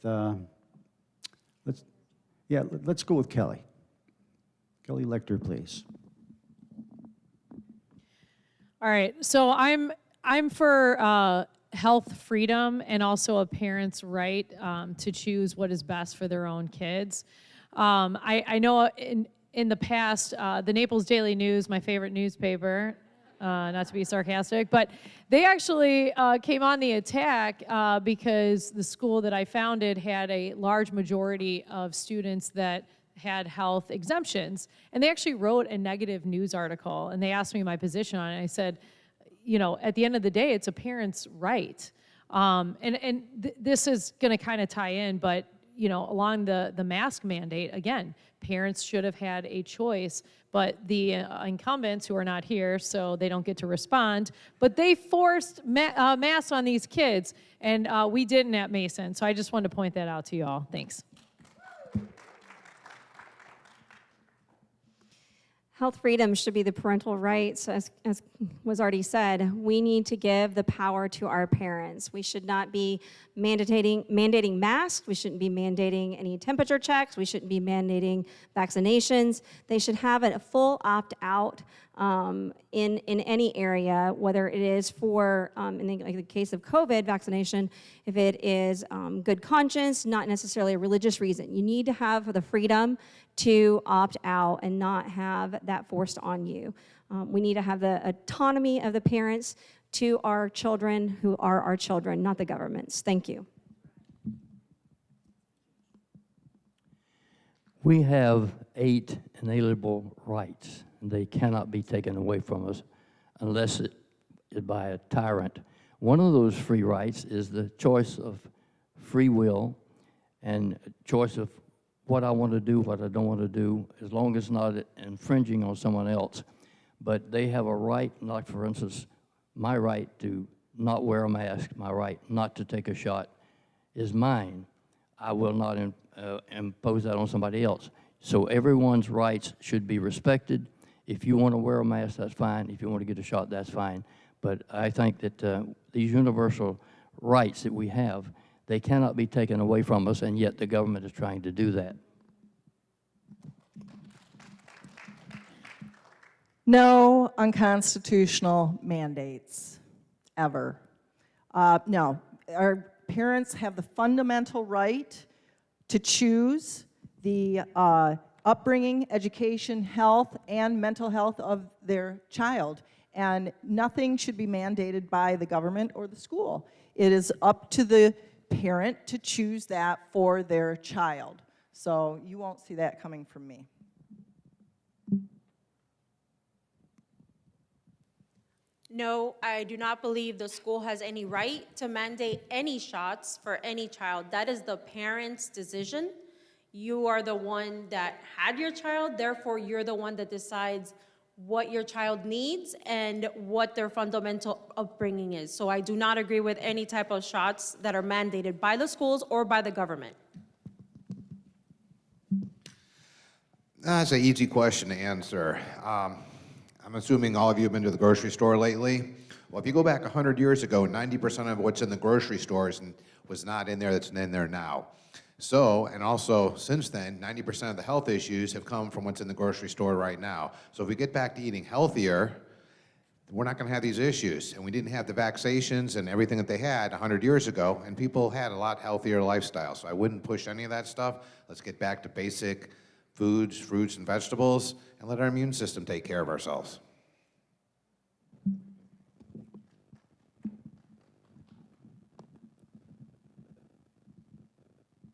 Speaker 1: let's go with Kelly. Kelly Lecter, please.
Speaker 9: All right, so I'm for health freedom and also a parent's right to choose what is best for their own kids. I know in the past, the Naples Daily News, my favorite newspaper, not to be sarcastic, but they actually came on the attack because the school that I founded had a large majority of students that had health exemptions. And they actually wrote a negative news article, and they asked me my position on it. And I said, you know, at the end of the day, it's a parent's right. This is going to kind of tie in, but, you know, along the mask mandate, again, parents should have had a choice, but the incumbents who are not here, so they don't get to respond, but they forced masks on these kids, and we didn't at Mason. So I just wanted to point that out to you all. Thanks.
Speaker 10: Health freedom should be the parental rights, as was already said. We need to give the power to our parents. We should not be mandating masks. We shouldn't be mandating any temperature checks. We shouldn't be mandating vaccinations. They should have a full opt-out in any area, whether it is for, in the case of COVID vaccination, if it is good conscience, not necessarily a religious reason. You need to have the freedom to opt out and not have that forced on you. We need to have the autonomy of the parents to our children who are our children, not the government's. Thank you.
Speaker 11: We have 8 inalienable rights, and they cannot be taken away from us unless it is by a tyrant. One of those free rights is the choice of free will and choice of what I want to do, what I don't want to do, as long as it's not infringing on someone else. But they have a right, like for instance, my right to not wear a mask, my right not to take a shot is mine. I will not impose that on somebody else. So everyone's rights should be respected. If you want to wear a mask, that's fine. If you want to get a shot, that's fine. But I think that these universal rights that we have, they cannot be taken away from us, and yet the government is trying to do that.
Speaker 12: No unconstitutional mandates, ever. No, our parents have the fundamental right to choose the upbringing, education, health, and mental health of their child. And nothing should be mandated by the government or the school. It is up to the parent to choose that for their child. So you won't see that coming from me.
Speaker 6: No, I do not believe the school has any right to mandate any shots for any child. That is the parent's decision. You are the one that had your child, therefore you're the one that decides what your child needs and what their fundamental upbringing is. So I do not agree with any type of shots that are mandated by the schools or by the government.
Speaker 7: That's an easy question to answer. I'm assuming all of you have been to the grocery store lately. Well, if you go back 100 years ago, 90% of what's in the grocery stores was not in there that's in there now. So, and also since then, 90% of the health issues have come from what's in the grocery store right now. So if we get back to eating healthier, we're not going to have these issues. And we didn't have the vaccinations and everything that they had 100 years ago, and people had a lot healthier lifestyle. So I wouldn't push any of that stuff. Let's get back to basic foods, fruits, and vegetables, and let our immune system take care of ourselves.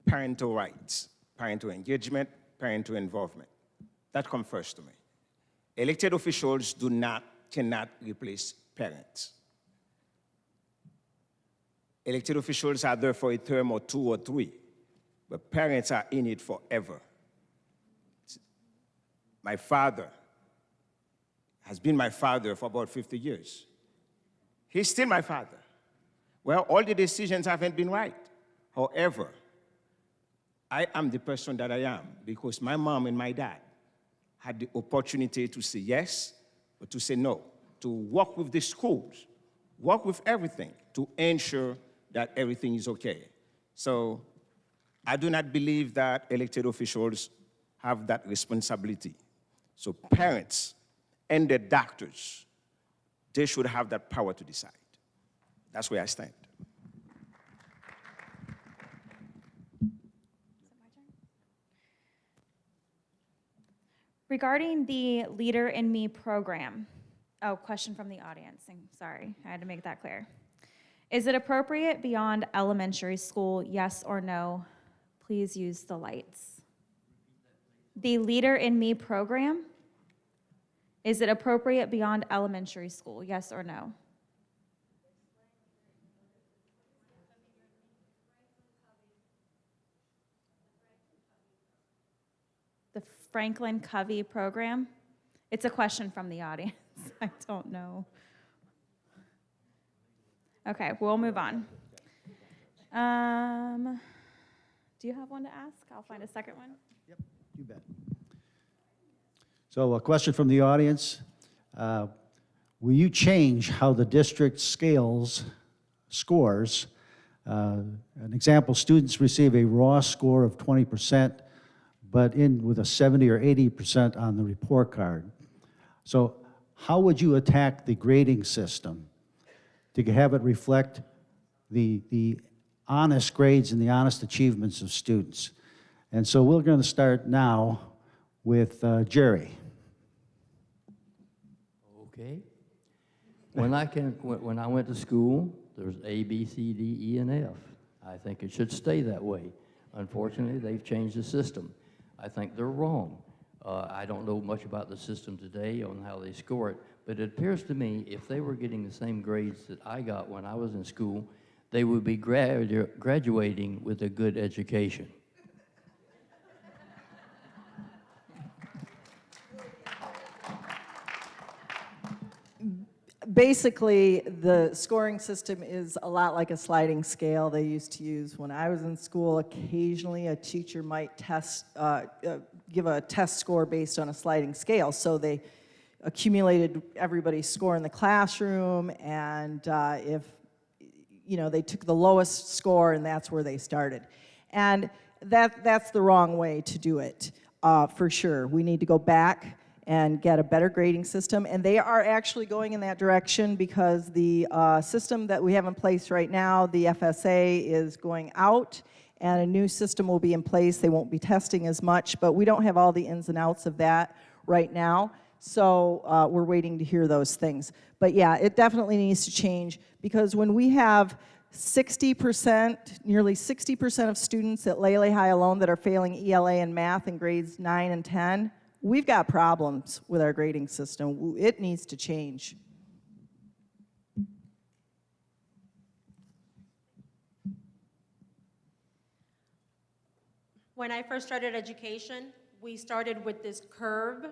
Speaker 8: Parental rights, parental engagement, parental involvement. That comes first to me. Elected officials cannot replace parents. Elected officials are there for a term or 2 or 3, but parents are in it forever. My father has been my father for about 50 years. He's still my father. Well, all the decisions haven't been right. However, I am the person that I am because my mom and my dad had the opportunity to say yes or to say no, to work with the schools, work with everything to ensure that everything is okay. So I do not believe that elected officials have that responsibility. So parents and the doctors, they should have that power to decide. That's where I stand.
Speaker 2: Regarding the Leader in Me program, question from the audience. Sorry, I had to make that clear. Is it appropriate beyond elementary school, yes or no? Please use the lights. The Leader in Me program, is it appropriate beyond elementary school, yes or no? The Franklin Covey program? It's a question from the audience. I don't know. Okay, we'll move on. Do you have one to ask? I'll find a second one.
Speaker 1: Yep, you bet. So a question from the audience. Will you change how the district scores? An example, students receive a raw score of 20%, but with a 70 or 80% on the report card. So how would you attack the grading system to have it reflect the honest grades and the honest achievements of students? And so we're going to start now with Jerry.
Speaker 11: Okay. When I went to school, there was A, B, C, D, E, and F. I think it should stay that way. Unfortunately, they've changed the system. I think they're wrong. I don't know much about the system today on how they score it, but it appears to me if they were getting the same grades that I got when I was in school, they would be graduating with a good education.
Speaker 12: basically, the scoring system is a lot like a sliding scale they used to use when I was in school. Occasionally, a teacher might give a test score based on a sliding scale. So they accumulated everybody's score in the classroom, and if they took the lowest score, and that's where they started. And that's the wrong way to do it, for sure. We need to go back and get a better grading system, and they are actually going in that direction because the system that we have in place right now, the FSA, is going out, and a new system will be in place. They won't be testing as much, but we don't have all the ins and outs of that right now, so we're waiting to hear those things. But yeah, it definitely needs to change, because when we have 60%, nearly 60% of students at Lele High alone that are failing ELA and math in grades 9 and 10, we've got problems with our grading system. It needs to change.
Speaker 6: When I first started education, we started with this curve,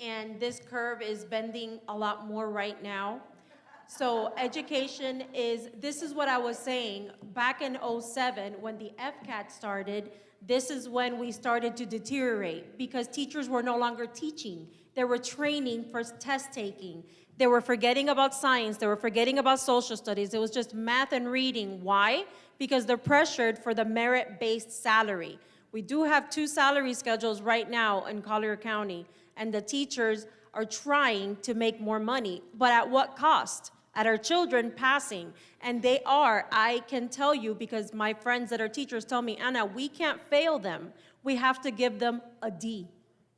Speaker 6: and this curve is bending a lot more right now. So education this is what I was saying, back in '07, when the FCAT started, this is when we started to deteriorate because teachers were no longer teaching. They were training for test taking. They were forgetting about science. They were forgetting about social studies. It was just math and reading. Why? Because they're pressured for the merit-based salary. We do have 2 salary schedules right now in Collier County, and the teachers are trying to make more money, but at what cost? At our children passing. And they are, I can tell you, because my friends that are teachers tell me, Anna, we can't fail them. We have to give them a D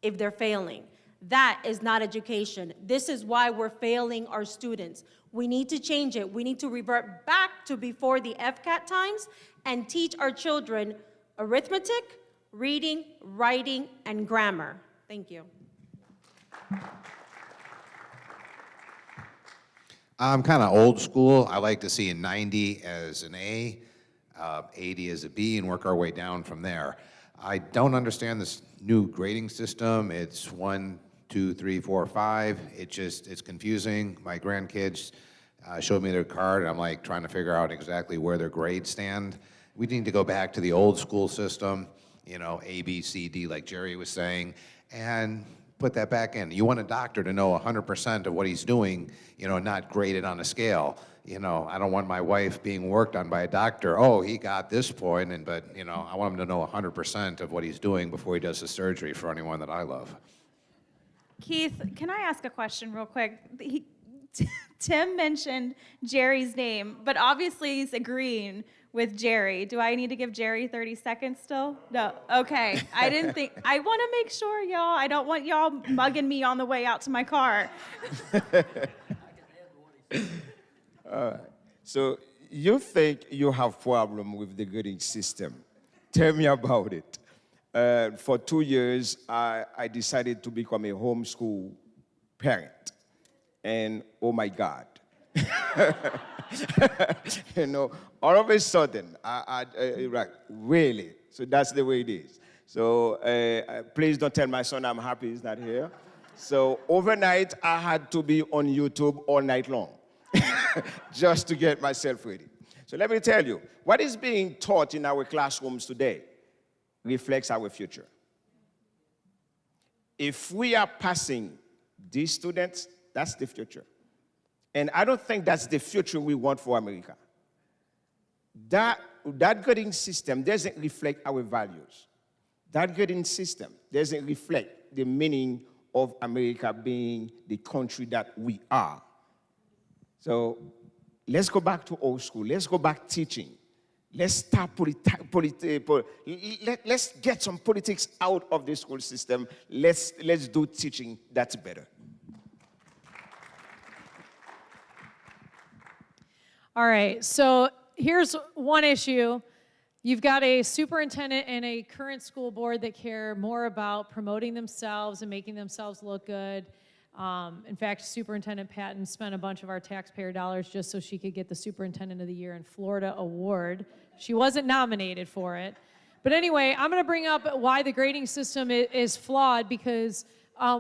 Speaker 6: if they're failing. That is not education. This is why we're failing our students. We need to change it. We need to revert back to before the FCAT times and teach our children arithmetic, reading, writing, and grammar. Thank you.
Speaker 7: I'm kind of old school. I like to see a 90 as an A, 80 as a B, and work our way down from there. I don't understand this new grading system. It's 1, 2, 3, 4, 5. It's confusing. My grandkids showed me their card, and I'm like trying to figure out exactly where their grades stand. We need to go back to the old school system, A, B, C, D, like Jerry was saying, and put that back in. You want a doctor to know 100% of what he's doing, not graded on a scale. I don't want my wife being worked on by a doctor. Oh, he got this point, but I want him to know 100% of what he's doing before he does the surgery for anyone that I love.
Speaker 2: Keith, can I ask a question real quick? Tim mentioned Jerry's name, but obviously he's agreeing with Jerry. Do I need to give Jerry 30 seconds still? No. Okay. I want to make sure, y'all. I don't want y'all mugging me on the way out to my car.
Speaker 8: So you think you have problem with the grading system. Tell me about it. For 2 years, I decided to become a homeschool parent. And oh my God. All of a sudden, right, really. So that's the way it is. So please don't tell my son I'm happy he's not here. So overnight, I had to be on YouTube all night long just to get myself ready. So let me tell you, what is being taught in our classrooms today reflects our future. If we are passing these students, that's the future. And I don't think that's the future we want for America. That grading system doesn't reflect our values. That grading system doesn't reflect the meaning of America being the country that we are. So let's go back to old school. Let's go back teaching. Let's stop let's get some politics out of the school system. Let's do teaching that's better.
Speaker 9: All right, so here's one issue. You've got a superintendent and a current school board that care more about promoting themselves and making themselves look good. In fact, Superintendent Patton spent a bunch of our taxpayer dollars just so she could get the Superintendent of the Year in Florida award. She wasn't nominated for it. But anyway, I'm going to bring up why the grading system is flawed, because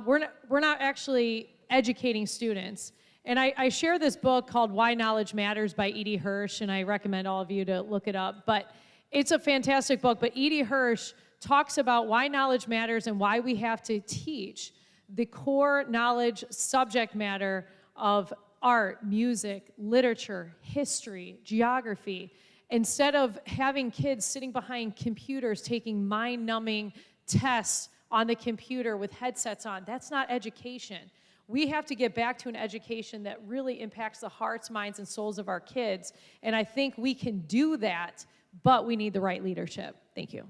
Speaker 9: we're not actually educating students. And I share this book called Why Knowledge Matters by E.D. Hirsch, and I recommend all of you to look it up. But it's a fantastic book. But E.D. Hirsch talks about why knowledge matters and why we have to teach the core knowledge subject matter of art, music, literature, history, geography, instead of having kids sitting behind computers taking mind-numbing tests on the computer with headsets on. That's not education. We have to get back to an education that really impacts the hearts, minds, and souls of our kids. And I think we can do that, but we need the right leadership. Thank you.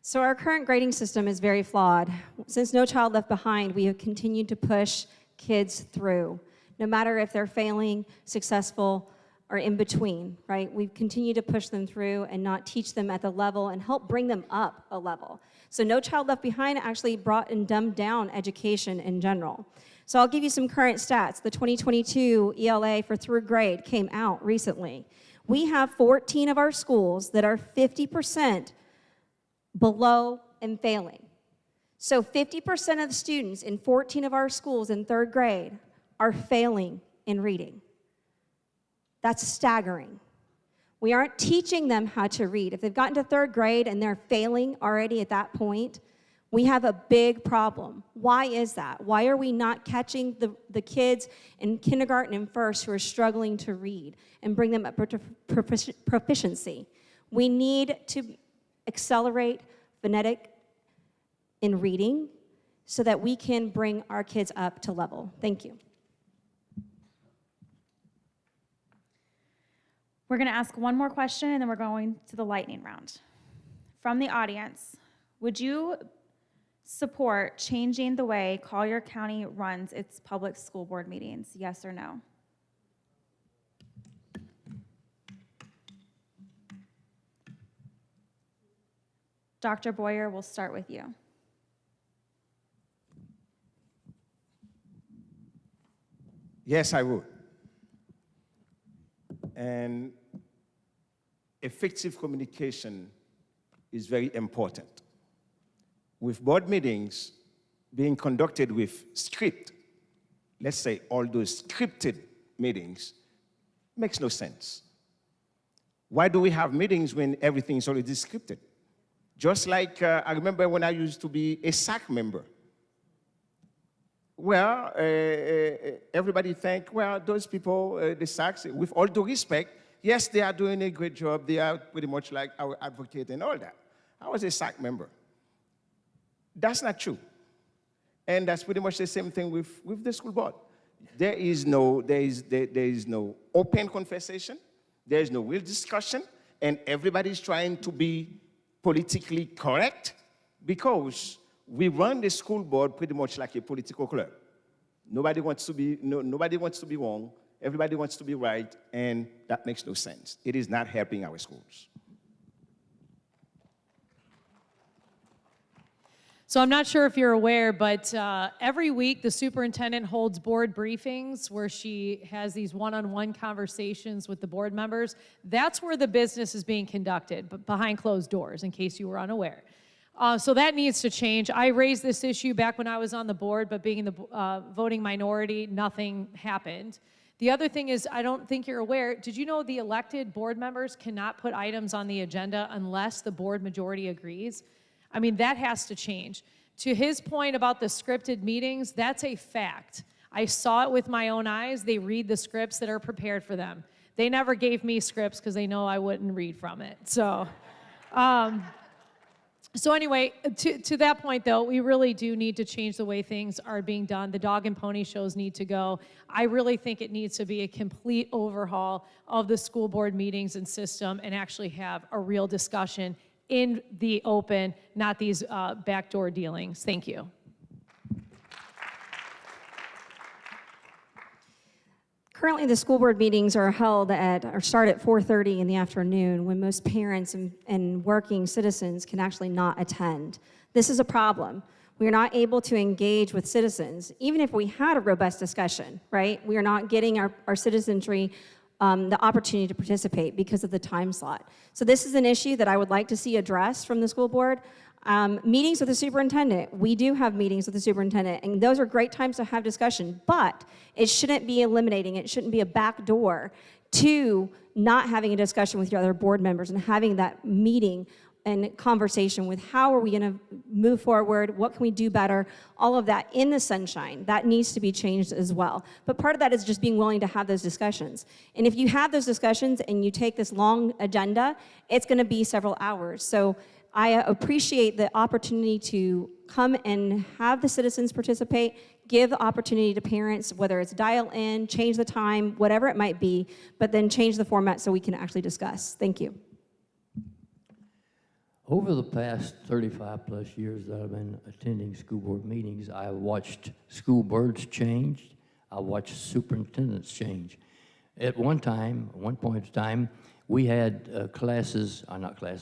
Speaker 10: So our current grading system is very flawed. Since No Child Left Behind, we have continued to push kids through, no matter if they're failing, successful, or in between, right? We've continued to push them through and not teach them at the level and help bring them up a level. So No Child Left Behind actually brought and dumbed down education in general. So I'll give you some current stats. The 2022 ELA for third grade came out recently. We have 14 of our schools that are 50% below and failing. So 50% of the students in 14 of our schools in third grade are failing in reading. That's staggering. We aren't teaching them how to read. If they've gotten to third grade and they're failing already at that point, we have a big problem. Why is that? Why are we not catching the kids in kindergarten and first who are struggling to read and bring them up to proficiency? We need to accelerate phonetic in reading so that we can bring our kids up to level. Thank you.
Speaker 2: We're going to ask one more question, and then we're going to the lightning round. From the audience, would you support changing the way Collier County runs its public school board meetings? Yes or no? Dr. Boyer, we'll start with you.
Speaker 8: Yes, I would. And effective communication is very important. With board meetings being conducted with script, let's say all those scripted meetings, makes no sense. Why do we have meetings when everything is already scripted? Just like I remember when I used to be a SAC member. Well, everybody think, well, those people, the SACs, with all due respect, yes, they are doing a great job. They are pretty much like our advocate and all that. I was a SAC member. That's not true. And that's pretty much the same thing with the school board. There is no open conversation. There is no real discussion. And everybody's trying to be politically correct because we run the school board pretty much like a political club. Nobody wants to be wrong. Everybody wants to be right, and that makes no sense. It is not helping our schools.
Speaker 9: So I'm not sure if you're aware, but every week the superintendent holds board briefings where she has these one-on-one conversations with the board members. That's where the business is being conducted, but behind closed doors, in case you were unaware. So that needs to change. I raised this issue back when I was on the board, but being in the voting minority, nothing happened. The other thing is, I don't think you're aware, did you know the elected board members cannot put items on the agenda unless the board majority agrees? I mean, that has to change. To his point about the scripted meetings, that's a fact. I saw it with my own eyes. They read the scripts that are prepared for them. They never gave me scripts because they know I wouldn't read from it. So, anyway, to that point, though, we really do need to change the way things are being done. The dog and pony shows need to go. I really think it needs to be a complete overhaul of the school board meetings and system and actually have a real discussion in the open, not these backdoor dealings. Thank you.
Speaker 10: Currently, the school board meetings are held start at 4:30 in the afternoon when most parents and working citizens can actually not attend. This is a problem. We are not able to engage with citizens, even if we had a robust discussion, right? We are not getting our citizenry the opportunity to participate because of the time slot. So this is an issue that I would like to see addressed from the school board. Meetings with the superintendent. We do have meetings with the superintendent, and those are great times to have discussion, but it shouldn't be eliminating, it shouldn't be a back door to not having a discussion with your other board members and having that meeting and conversation with how are we going to move forward, what can we do better, all of that in the sunshine. That needs to be changed as well. But part of that is just being willing to have those discussions. And if you have those discussions and you take this long agenda, it's going to be several hours. So I appreciate the opportunity to come and have the citizens participate, give the opportunity to parents, whether it's dial in, change the time, whatever it might be, but then change the format so we can actually discuss. Thank you.
Speaker 11: Over the past 35 plus years that I've been attending school board meetings, I've watched school boards change. I watched superintendents change. At one point in time, we had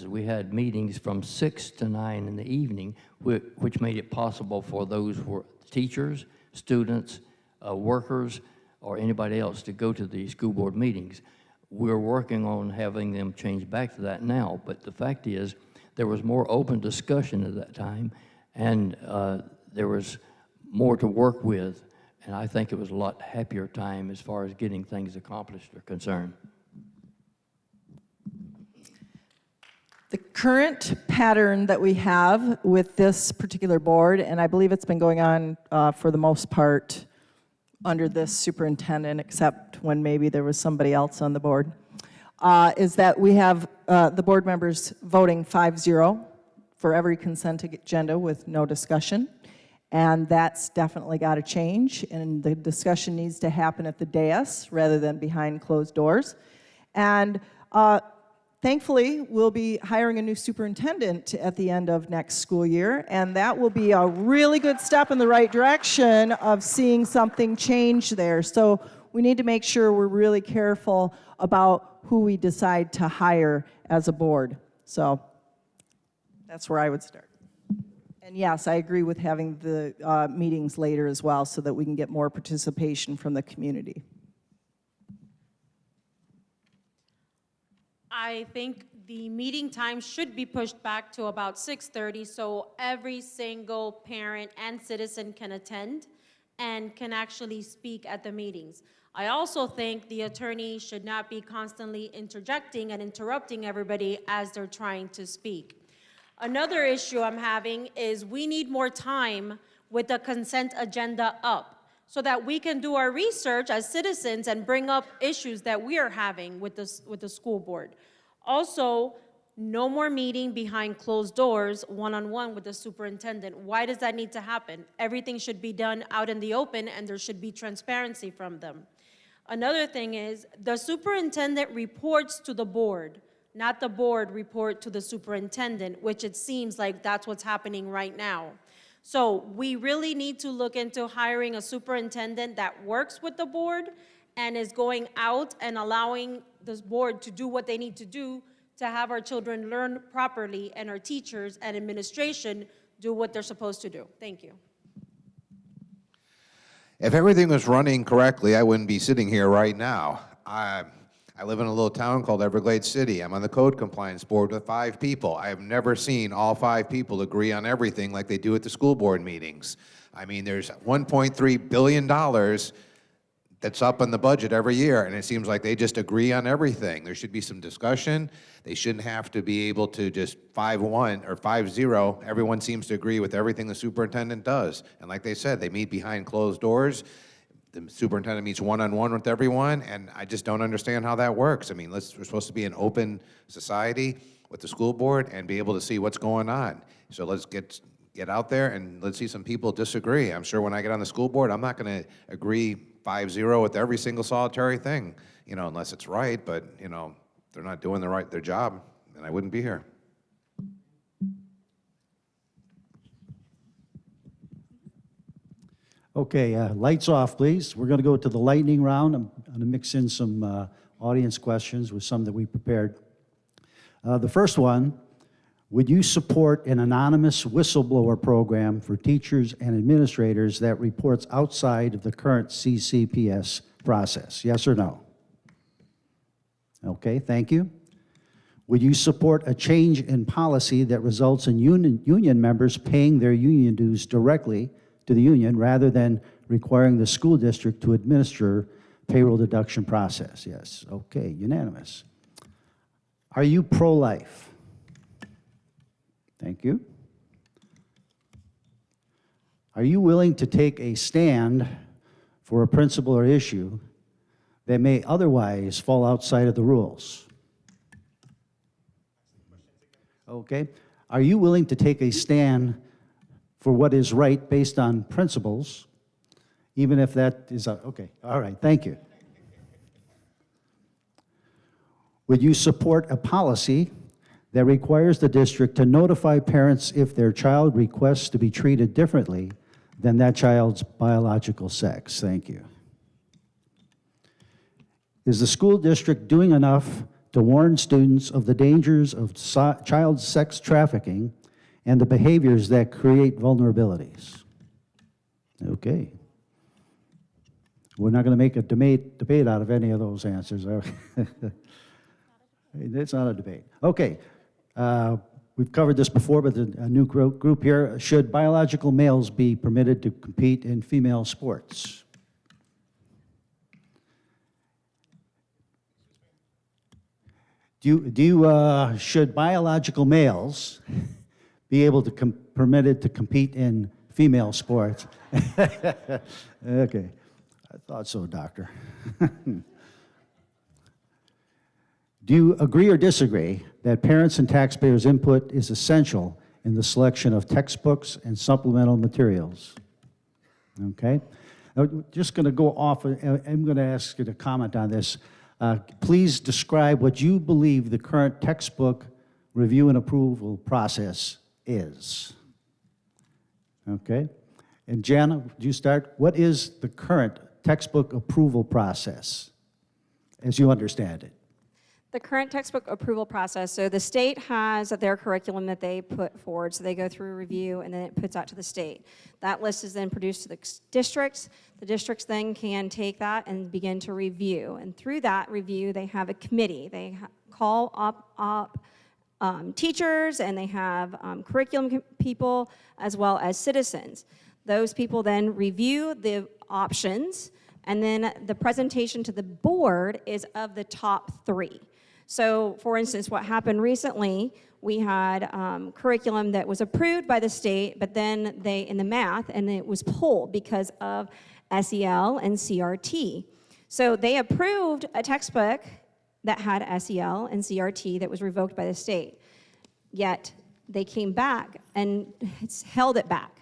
Speaker 11: we had meetings from 6 to 9 in the evening, which made it possible for those who were teachers, students, workers, or anybody else to go to the school board meetings. We're working on having them change back to that now, but the fact is, there was more open discussion at that time, and there was more to work with, and I think it was a lot happier time as far as getting things accomplished are concerned.
Speaker 12: The current pattern that we have with this particular board, and I believe it's been going on for the most part under this superintendent, except when maybe there was somebody else on the board, is that we have the board members voting 5-0 for every consent agenda with no discussion. And that's definitely got to change. And the discussion needs to happen at the dais rather than behind closed doors. And thankfully, we'll be hiring a new superintendent at the end of next school year. And that will be a really good step in the right direction of seeing something change there. So we need to make sure we're really careful about who we decide to hire as a board. So that's where I would start. And yes, I agree with having the meetings later as well so that we can get more participation from the community.
Speaker 6: I think the meeting time should be pushed back to about 6:30 so every single parent and citizen can attend and can actually speak at the meetings. I also think the attorney should not be constantly interjecting and interrupting everybody as they're trying to speak. Another issue I'm having is we need more time with the consent agenda up so that we can do our research as citizens and bring up issues that we are having with the school board. Also, no more meeting behind closed doors, one-on-one with the superintendent. Why does that need to happen? Everything should be done out in the open and there should be transparency from them. Another thing is the superintendent reports to the board, not the board report to the superintendent, which it seems like that's what's happening right now. So we really need to look into hiring a superintendent that works with the board and is going out and allowing this board to do what they need to do to have our children learn properly and our teachers and administration do what they're supposed to do. Thank you.
Speaker 7: If everything was running correctly, I wouldn't be sitting here right now. I live in a little town called Everglades City. I'm on the code compliance board with 5 people. I have never seen all 5 people agree on everything like they do at the school board meetings. I mean, there's $1.3 billion that's up in the budget every year, and it seems like they just agree on everything. There should be some discussion. They shouldn't have to be able to just 5-1 or 5-0. Everyone seems to agree with everything the superintendent does. And like they said, they meet behind closed doors. The superintendent meets one-on-one with everyone, and I just don't understand how that works. I mean, we're supposed to be an open society with the school board and be able to see what's going on. So let's get out there and let's see some people disagree. I'm sure when I get on the school board, I'm not going to agree 5-0 with every single solitary thing, you know, unless it's right, but, you know, they're not doing their job, and I wouldn't be here.
Speaker 1: Okay, lights off, please. We're going to go to the lightning round. I'm going to mix in some audience questions with some that we prepared. The first one, would you support an anonymous whistleblower program for teachers and administrators that reports outside of the current CCPS process? Yes or no? Okay, thank you. Would you support a change in policy that results in union members paying their union dues directly to the union rather than requiring the school district to administer payroll deduction process? Yes. Okay, unanimous. Are you pro-life? Thank you. Are you willing to take a stand for a principle or issue that may otherwise fall outside of the rules? Okay. Are you willing to take a stand for what is right based on principles, even if that is, okay, all right, thank you. Would you support a policy that requires the district to notify parents if their child requests to be treated differently than that child's biological sex? Thank you. Is the school district doing enough to warn students of the dangers of child sex trafficking and the behaviors that create vulnerabilities? Okay. We're not going to make a debate out of any of those answers. It's not a debate. Okay. We've covered this before, but a new group here. Should biological males be permitted to compete in female sports? Should biological males be able to permitted to compete in female sports? Okay, I thought so, doctor. Do you agree or disagree that parents' and taxpayers' input is essential in the selection of textbooks and supplemental materials? Okay, now, just going to go off. I'm going to ask you to comment on this. Please describe what you believe the current textbook review and approval process is. Okay? And Jana, would you start? What is the current textbook approval process, as you understand it?
Speaker 10: The current textbook approval process, so the state has their curriculum that they put forward, so they go through a review and then it puts out to the state. That list is then produced to the districts. The districts then can take that and begin to review. And through that review, they have a committee. They call up teachers and they have curriculum people as well as citizens. Those people then review the options, and then the presentation to the board is of the top 3. So, for instance, what happened recently, we had curriculum that was approved by the state, but then in the math, and it was pulled because of SEL and CRT. So they approved a textbook that had SEL and CRT that was revoked by the state. Yet they came back and held it back.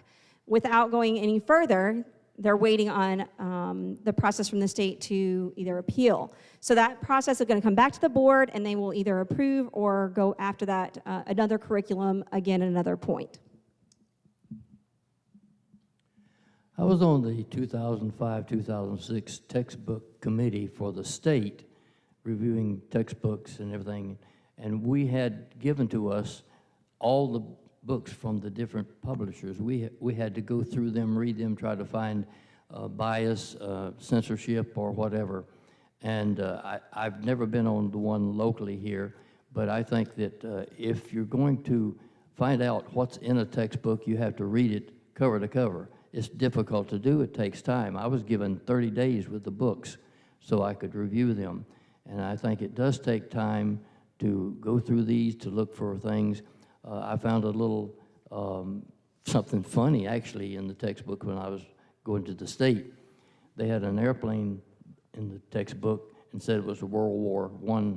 Speaker 10: Without going any further, they're waiting on the process from the state to either appeal. So that process is going to come back to the board, and they will either approve or go after that another curriculum again at another point.
Speaker 11: I was on the 2005-2006 textbook committee for the state, reviewing textbooks and everything, and we had given to us all the books from the different publishers. We had to go through them, read them, try to find bias, censorship, or whatever. And I've never been on the one locally here, but I think that if you're going to find out what's in a textbook, you have to read it cover to cover. It's difficult to do. It takes time. I was given 30 days with the books so I could review them. And I think it does take time to go through these, to look for things. I found a little something funny, actually, in the textbook when I was going to the state. They had an airplane in the textbook and said it was a World War I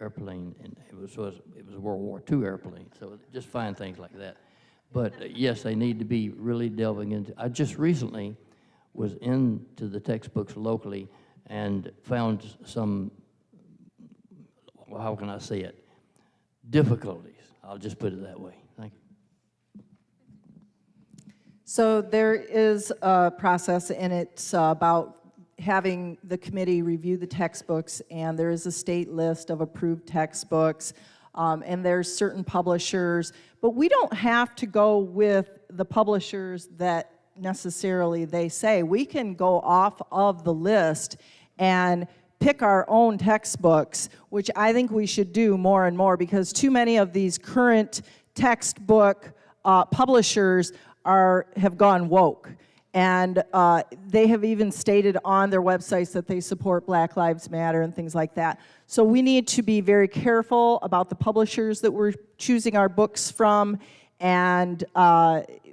Speaker 11: airplane, and it was a World War II airplane. So just find things like that. But yes, they need to be really delving into. I just recently was into the textbooks locally and found some, how can I say it, difficulties. I'll just put it that way. Thank you.
Speaker 12: So there is a process, and it's about having the committee review the textbooks, and there is a state list of approved textbooks, and there's certain publishers, but we don't have to go with the publishers that necessarily they say. We can go off of the list and pick our own textbooks, which I think we should do more and more, because too many of these current textbook publishers have gone woke. And they have even stated on their websites that they support Black Lives Matter and things like that. So we need to be very careful about the publishers that we're choosing our books from, and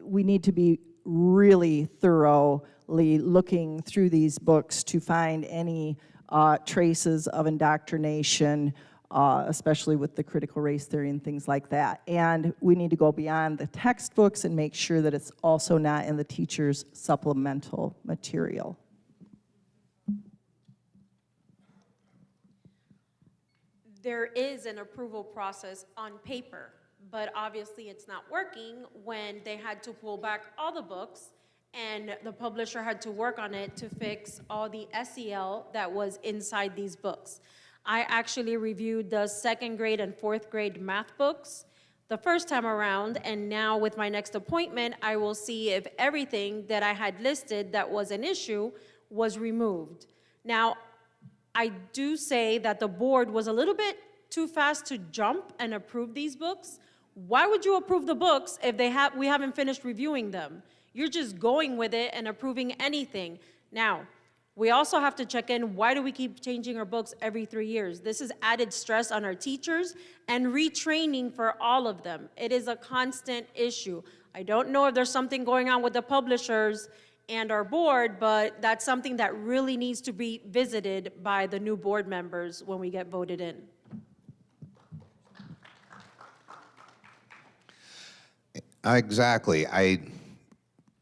Speaker 12: we need to be really thoroughly looking through these books to find any traces of indoctrination, especially with the critical race theory and things like that. And we need to go beyond the textbooks and make sure that it's also not in the teacher's supplemental material.
Speaker 6: There is an approval process on paper, but obviously it's not working when they had to pull back all the books and the publisher had to work on it to fix all the SEL that was inside these books. I actually reviewed the 2nd grade and 4th grade math books the first time around, and now with my next appointment, I will see if everything that I had listed that was an issue was removed. Now, I do say that the board was a little bit too fast to jump and approve these books. Why would you approve the books if we haven't finished reviewing them? You're just going with it and approving anything. Now, we also have to check in, why do we keep changing our books every 3 years? This is added stress on our teachers and retraining for all of them. It is a constant issue. I don't know if there's something going on with the publishers and our board, but that's something that really needs to be visited by the new board members when we get voted in.
Speaker 7: Exactly. I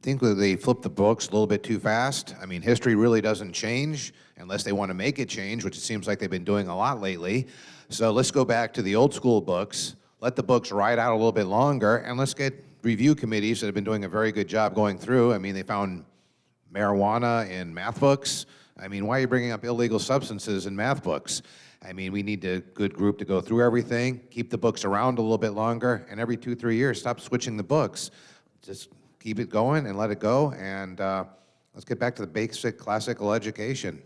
Speaker 7: think that they flipped the books a little bit too fast. I mean, history really doesn't change unless they want to make it change, which it seems like they've been doing a lot lately. So let's go back to the old school books, let the books ride out a little bit longer, and let's get review committees that have been doing a very good job going through. I mean, they found marijuana in math books. I mean, why are you bringing up illegal substances in math books? I mean, we need a good group to go through everything, keep the books around a little bit longer, and every 2-3 years, stop switching the books. Just keep it going and let it go, and let's get back to the basic classical education.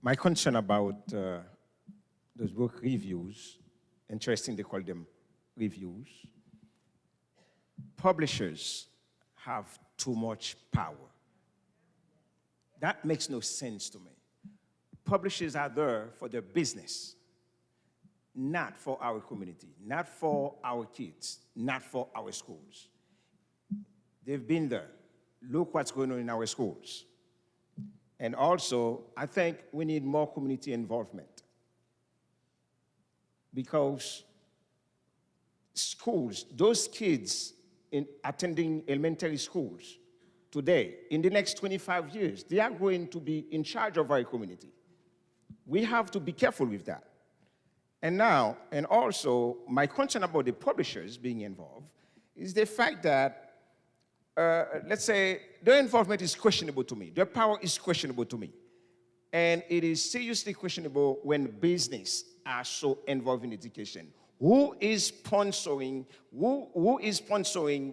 Speaker 8: My concern about those book reviews, interesting they call them reviews, publishers have too much power. That makes no sense to me. Publishers are there for their business, not for our community, not for our kids, not for our schools. They've been there. Look what's going on in our schools. And also, I think we need more community involvement, because schools, those kids attending elementary schools today, in the next 25 years, they are going to be in charge of our community. We have to be careful with that. And now, and also, my concern about the publishers being involved is the fact that, let's say, their involvement is questionable to me. Their power is questionable to me. And it is seriously questionable when business are so involved in education. Who is sponsoring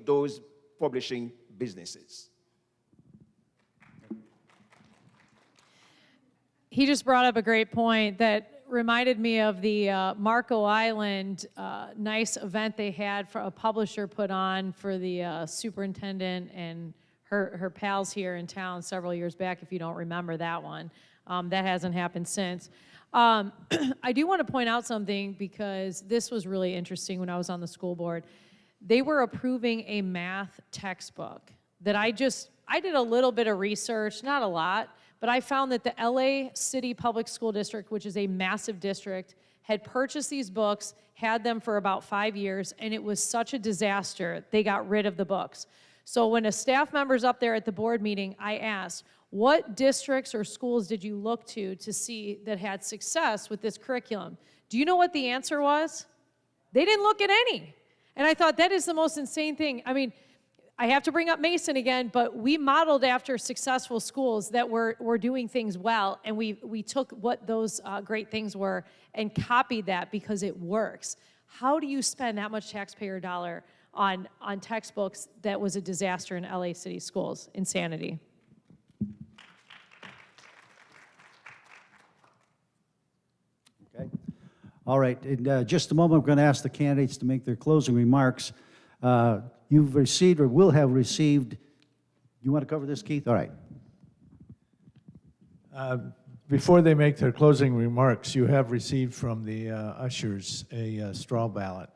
Speaker 8: those publishing businesses?
Speaker 9: He just brought up a great point that reminded me of the Marco Island nice event they had for a publisher put on for the superintendent and her pals here in town several years back, if you don't remember that one. That hasn't happened since. I do want to point out something, because this was really interesting when I was on the school board. They were approving a math textbook that I did a little bit of research, not a lot, but I found that the LA City Public School District, which is a massive district, had purchased these books, had them for about 5 years, and it was such a disaster, they got rid of the books. So when a staff member's up there at the board meeting, I asked, what districts or schools did you look to see that had success with this curriculum? Do you know what the answer was? They didn't look at any. And I thought, that is the most insane thing. I mean, I have to bring up Mason again, but we modeled after successful schools that were doing things well, and we took what those great things were and copied that because it works. How do you spend that much taxpayer dollar on textbooks that was a disaster in LA City schools. Insanity.
Speaker 1: Okay. All right, in just a moment, I'm going to ask the candidates to make their closing remarks. You've received or will have received, you want to cover this, Keith? All right.
Speaker 5: Before they make their closing remarks, you have received from the ushers a straw ballot.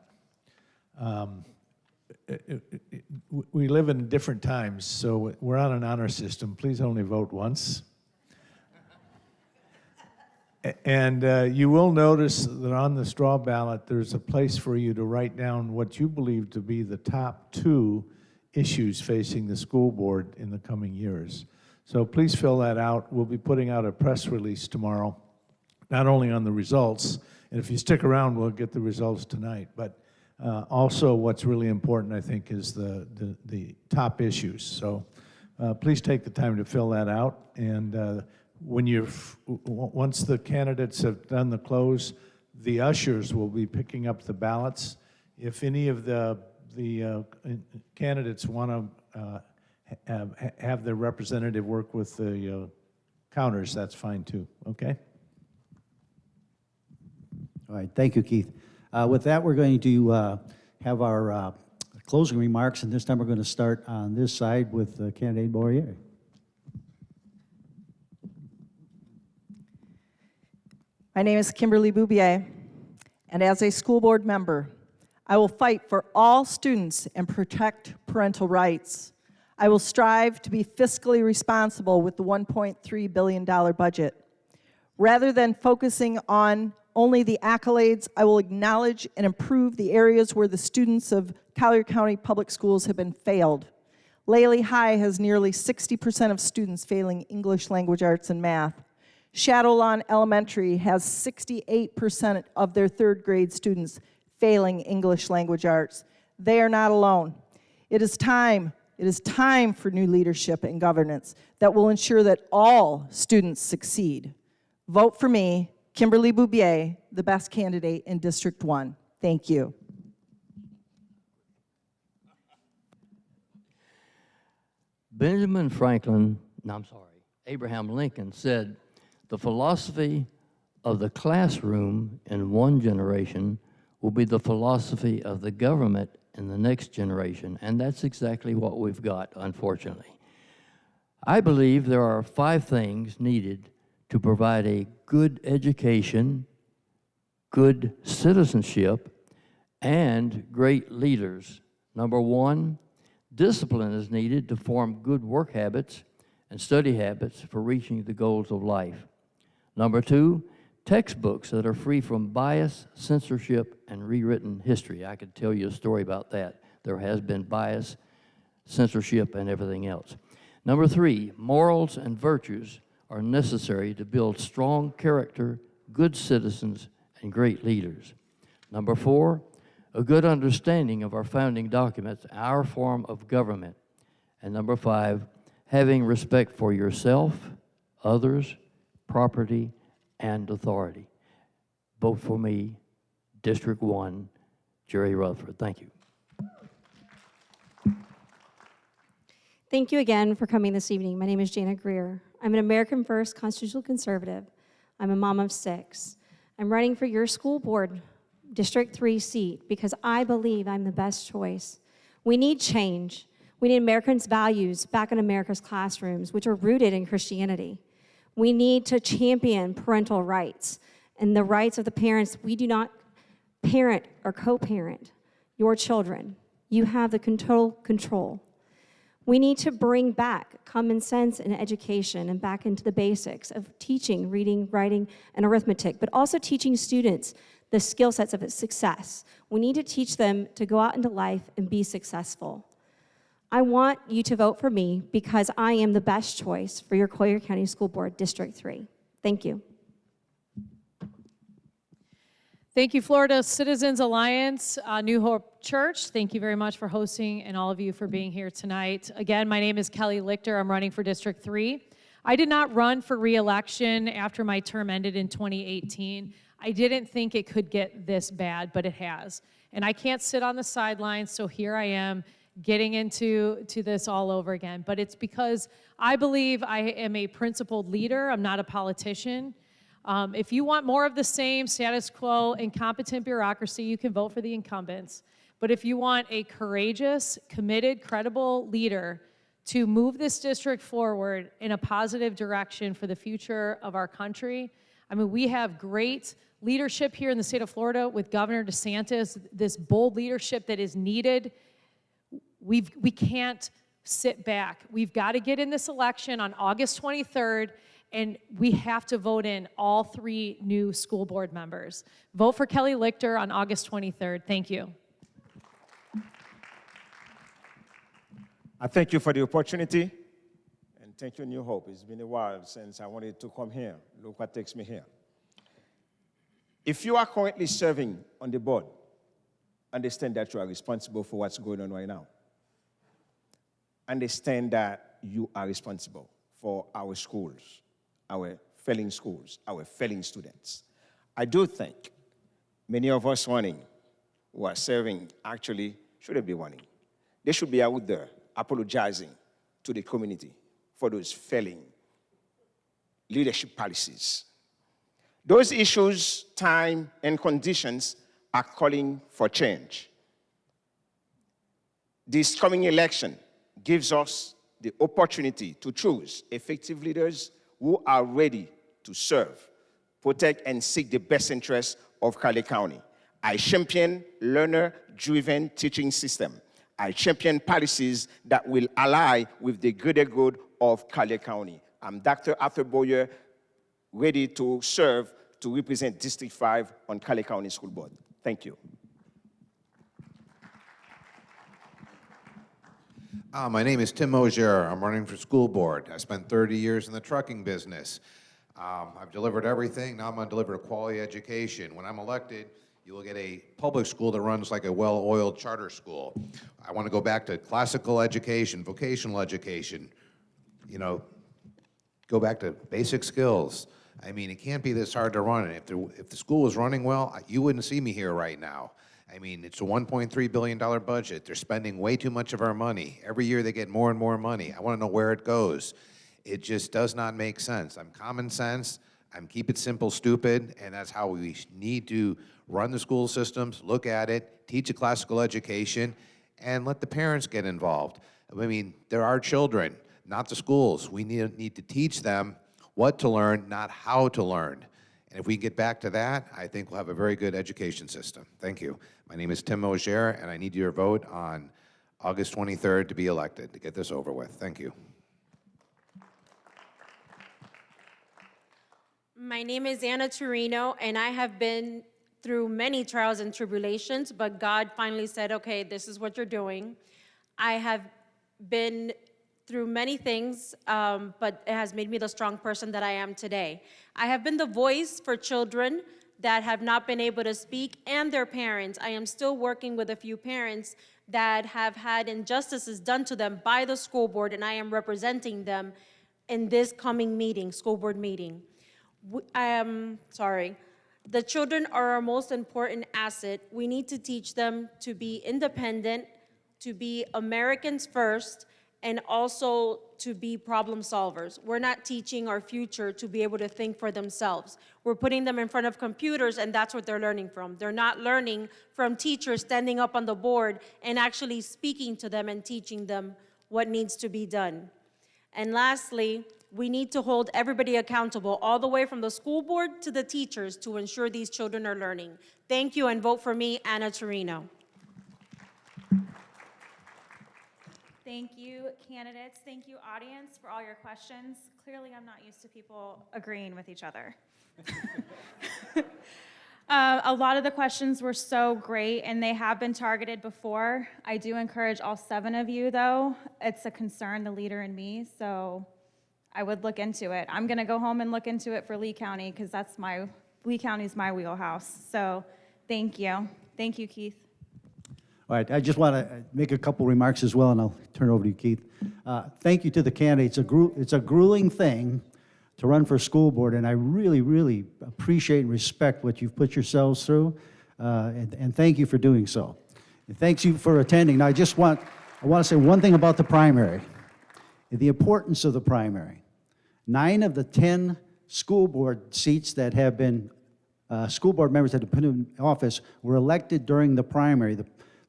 Speaker 5: We live in different times, so we're on an honor system. Please only vote once. And you will notice that on the straw ballot, there's a place for you to write down what you believe to be the top 2 issues facing the school board in the coming years. So please fill that out. We'll be putting out a press release tomorrow, not only on the results, and if you stick around, we'll get the results tonight, but also what's really important, I think, is the top issues. So please take the time to fill that out, and once the candidates have done the close, the ushers will be picking up the ballots. If any of the candidates want to have their representative work with the counters, that's fine too, okay?
Speaker 1: All right, thank you, Keith. With that, we're going to have our closing remarks, and this time we're going to start on this side with candidate Boyer.
Speaker 12: My name is Kimberly Boubier, and as a school board member, I will fight for all students and protect parental rights. I will strive to be fiscally responsible with the $1.3 billion budget. Rather than focusing on only the accolades, I will acknowledge and improve the areas where the students of Collier County Public Schools have been failed. Laley High has nearly 60% of students failing English, language arts, and math. Shadowlawn Elementary has 68% of their 3rd grade students failing English, language arts. They are not alone. It is time for new leadership and governance that will ensure that all students succeed. Vote for me, Kimberly Boubier, the best candidate in District 1. Thank you.
Speaker 11: Abraham Lincoln said, "The philosophy of the classroom in one generation will be the philosophy of the government in the next generation," and that's exactly what we've got, unfortunately. I believe there are 5 things needed to provide a good education, good citizenship, and great leaders. Number 1, discipline is needed to form good work habits and study habits for reaching the goals of life. Number 2, textbooks that are free from bias, censorship, and rewritten history. I could tell you a story about that. There has been bias, censorship, and everything else. Number 3, morals and virtues are necessary to build strong character, good citizens, and great leaders. Number 4, a good understanding of our founding documents, our form of government. And number 5, having respect for yourself, others, property, and authority. Vote for me, District 1, Jerry Rutherford. Thank you.
Speaker 10: Thank you again for coming this evening. My name is Jana Greer. I'm an American First constitutional conservative. I'm a mom of 6. I'm running for your school board District 3 seat because I believe I'm the best choice. We need change. We need Americans' values back in America's classrooms, which are rooted in Christianity. We need to champion parental rights and the rights of the parents. We do not parent or co-parent your children. You have the total control. We need to bring back common sense in education and back into the basics of teaching, reading, writing, and arithmetic, but also teaching students the skill sets of success. We need to teach them to go out into life and be successful. I want you to vote for me because I am the best choice for your Collier County School Board District 3. Thank you.
Speaker 9: Thank you, Florida Citizens Alliance, New Hope Church. Thank you very much for hosting and all of you for being here tonight. Again, my name is Kelly Lichter. I'm running for District 3. I did not run for re-election after my term ended in 2018. I didn't think it could get this bad, but it has. And I can't sit on the sidelines, so here I am getting into this all over again. But it's because I believe I am a principled leader. I'm not a politician. If you want more of the same status quo, incompetent bureaucracy, you can vote for the incumbents. But if you want a courageous, committed, credible leader to move this district forward in a positive direction for the future of our country, I mean, we have great leadership here in the state of Florida with Governor DeSantis, this bold leadership that is needed. We can't sit back. We've got to get in this election on August 23rd, and we have to vote in all 3 new school board members. Vote for Kelly Lichter on August 23rd. Thank you.
Speaker 8: I thank you for the opportunity, and thank you, New Hope. It's been a while since I wanted to come here. Look what takes me here. If you are currently serving on the board, understand that you are responsible for what's going on right now. Understand that you are responsible for our schools, our failing schools, our failing students. I do think many of us running who are serving actually shouldn't be running. They should be out there apologizing to the community for those failing leadership policies. Those issues, time, and conditions are calling for change. This coming election gives us the opportunity to choose effective leaders who are ready to serve, protect, and seek the best interests of Cali County. I champion learner-driven teaching system. I champion policies that will ally with the greater good of Cali County. I'm Dr. Arthur Boyer, ready to serve to represent District 5 on Cali County School Board. Thank you.
Speaker 7: My name is Tim Mosier. I'm running for school board. I spent 30 years in the trucking business. I've delivered everything. Now I'm going to deliver a quality education. When I'm elected, you will get a public school that runs like a well-oiled charter school. I want to go back to classical education, vocational education, go back to basic skills. I mean, it can't be this hard to run. If the school was running well, you wouldn't see me here right now. I mean, it's a $1.3 billion budget. They're spending way too much of our money. Every year they get more and more money. I want to know where it goes. It just does not make sense. I'm common sense. I'm keep it simple, stupid, and that's how we need to run the school systems, look at it, teach a classical education, and let the parents get involved. I mean, they're our children, not the schools. We need to teach them what to learn, not how to learn. And if we get back to that, I think we'll have a very good education system. Thank you. My name is Tim Mosier, and I need your vote on August 23rd to be elected, to get this over with. Thank you.
Speaker 6: My name is Anna Torino, and I have been through many trials and tribulations, but God finally said, okay, this is what you're doing. I have been through many things, but it has made me the strong person that I am today. I have been the voice for children that have not been able to speak and their parents. I am still working with a few parents that have had injustices done to them by the school board, and I am representing them in this coming meeting, school board meeting. The children are our most important asset. We need to teach them to be independent, to be Americans first, and also to be problem solvers. We're not teaching our future to be able to think for themselves. We're putting them in front of computers, and that's what they're learning from. They're not learning from teachers standing up on the board and actually speaking to them and teaching them what needs to be done. And lastly, we need to hold everybody accountable, all the way from the school board to the teachers, to ensure these children are learning. Thank you, and vote for me, Anna Torino.
Speaker 2: Thank you, candidates. Thank you, audience, for all your questions. Clearly, I'm not used to people agreeing with each other. A lot of the questions were so great, and they have been targeted before. I do encourage all 7 of you, though. It's a concern, the leader in me, so I would look into it. I'm going to go home and look into it for Lee County, because Lee County's my wheelhouse. So thank you. Thank you, Keith.
Speaker 1: All right, I just want to make a couple remarks as well, and I'll turn it over to you, Keith. Thank you to the candidates. It's a grueling thing to run for school board, and I really, really appreciate and respect what you've put yourselves through, and thank you for doing so. And thanks you for attending. Now, I want to say one thing about the primary, the importance of the primary. 9 of the 10 school board seats that have been, school board members that have been in office were elected during the primary.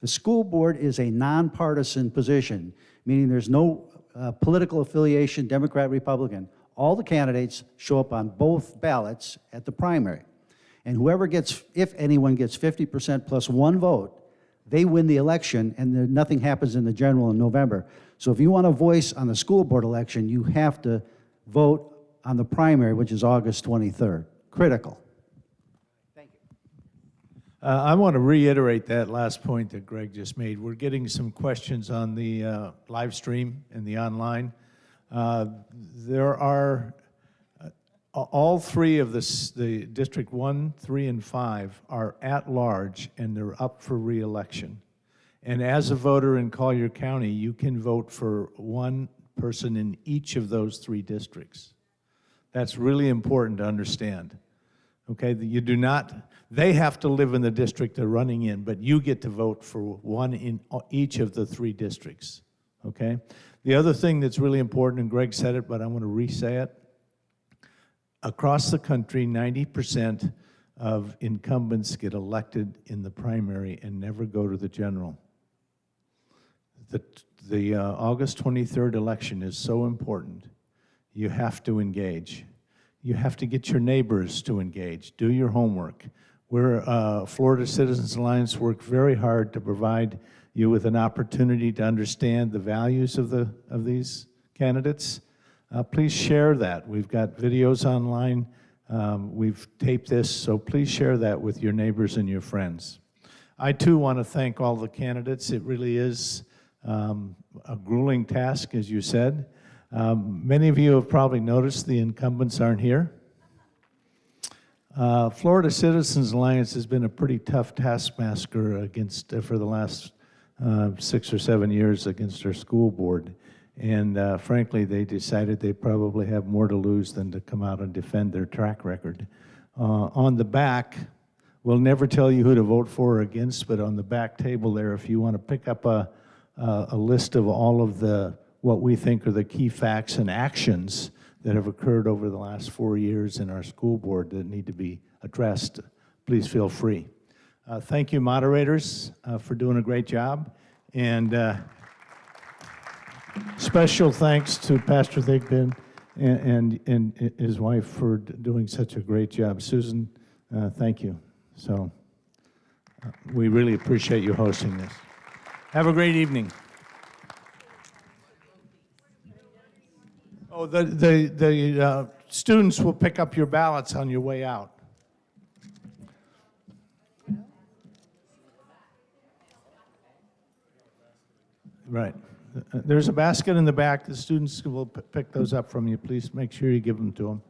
Speaker 1: The school board is a nonpartisan position, meaning there's no political affiliation, Democrat, Republican. All the candidates show up on both ballots at the primary. And whoever gets, if anyone gets 50% plus 1 vote, they win the election, and nothing happens in the general in November. So if you want a voice on the school board election, you have to vote on the primary, which is August 23rd. Critical.
Speaker 5: I want to reiterate that last point that Greg just made. We're getting some questions on the live stream and the online. There are all 3 of the District 1, 3, and 5 are at large, and they're up for re-election. And as a voter in Collier County, you can vote for 1 person in each of those 3 districts. That's really important to understand. Okay, you do not, they have to live in the district they're running in, but you get to vote for 1 in each of the 3 districts, okay? The other thing that's really important, and Greg said it, but I want to re-say it, across the country, 90% of incumbents get elected in the primary and never go to the general. The August 23rd election is so important. You have to engage. You have to get your neighbors to engage. Do your homework. We're, Florida Citizens Alliance work very hard to provide you with an opportunity to understand the values of these candidates. Please share that. We've got videos online. We've taped this, so please share that with your neighbors and your friends. I too want to thank all the candidates. It really is a grueling task, as you said. Many of you have probably noticed the incumbents aren't here. Florida Citizens Alliance has been a pretty tough taskmaster against, for the last 6 or 7 years against our school board. And frankly, they decided they probably have more to lose than to come out and defend their track record. On the back, we'll never tell you who to vote for or against, but on the back table there, if you want to pick up a list of all of what we think are the key facts and actions that have occurred over the last 4 years in our school board that need to be addressed, please feel free. Thank you, moderators, for doing a great job. And special thanks to Pastor Thigpen and his wife for doing such a great job. Susan, thank you. So we really appreciate you hosting this. Have a great evening. Oh, the students will pick up your ballots on your way out. Right. There's a basket in the back. The students will pick those up from you. Please make sure you give them to them.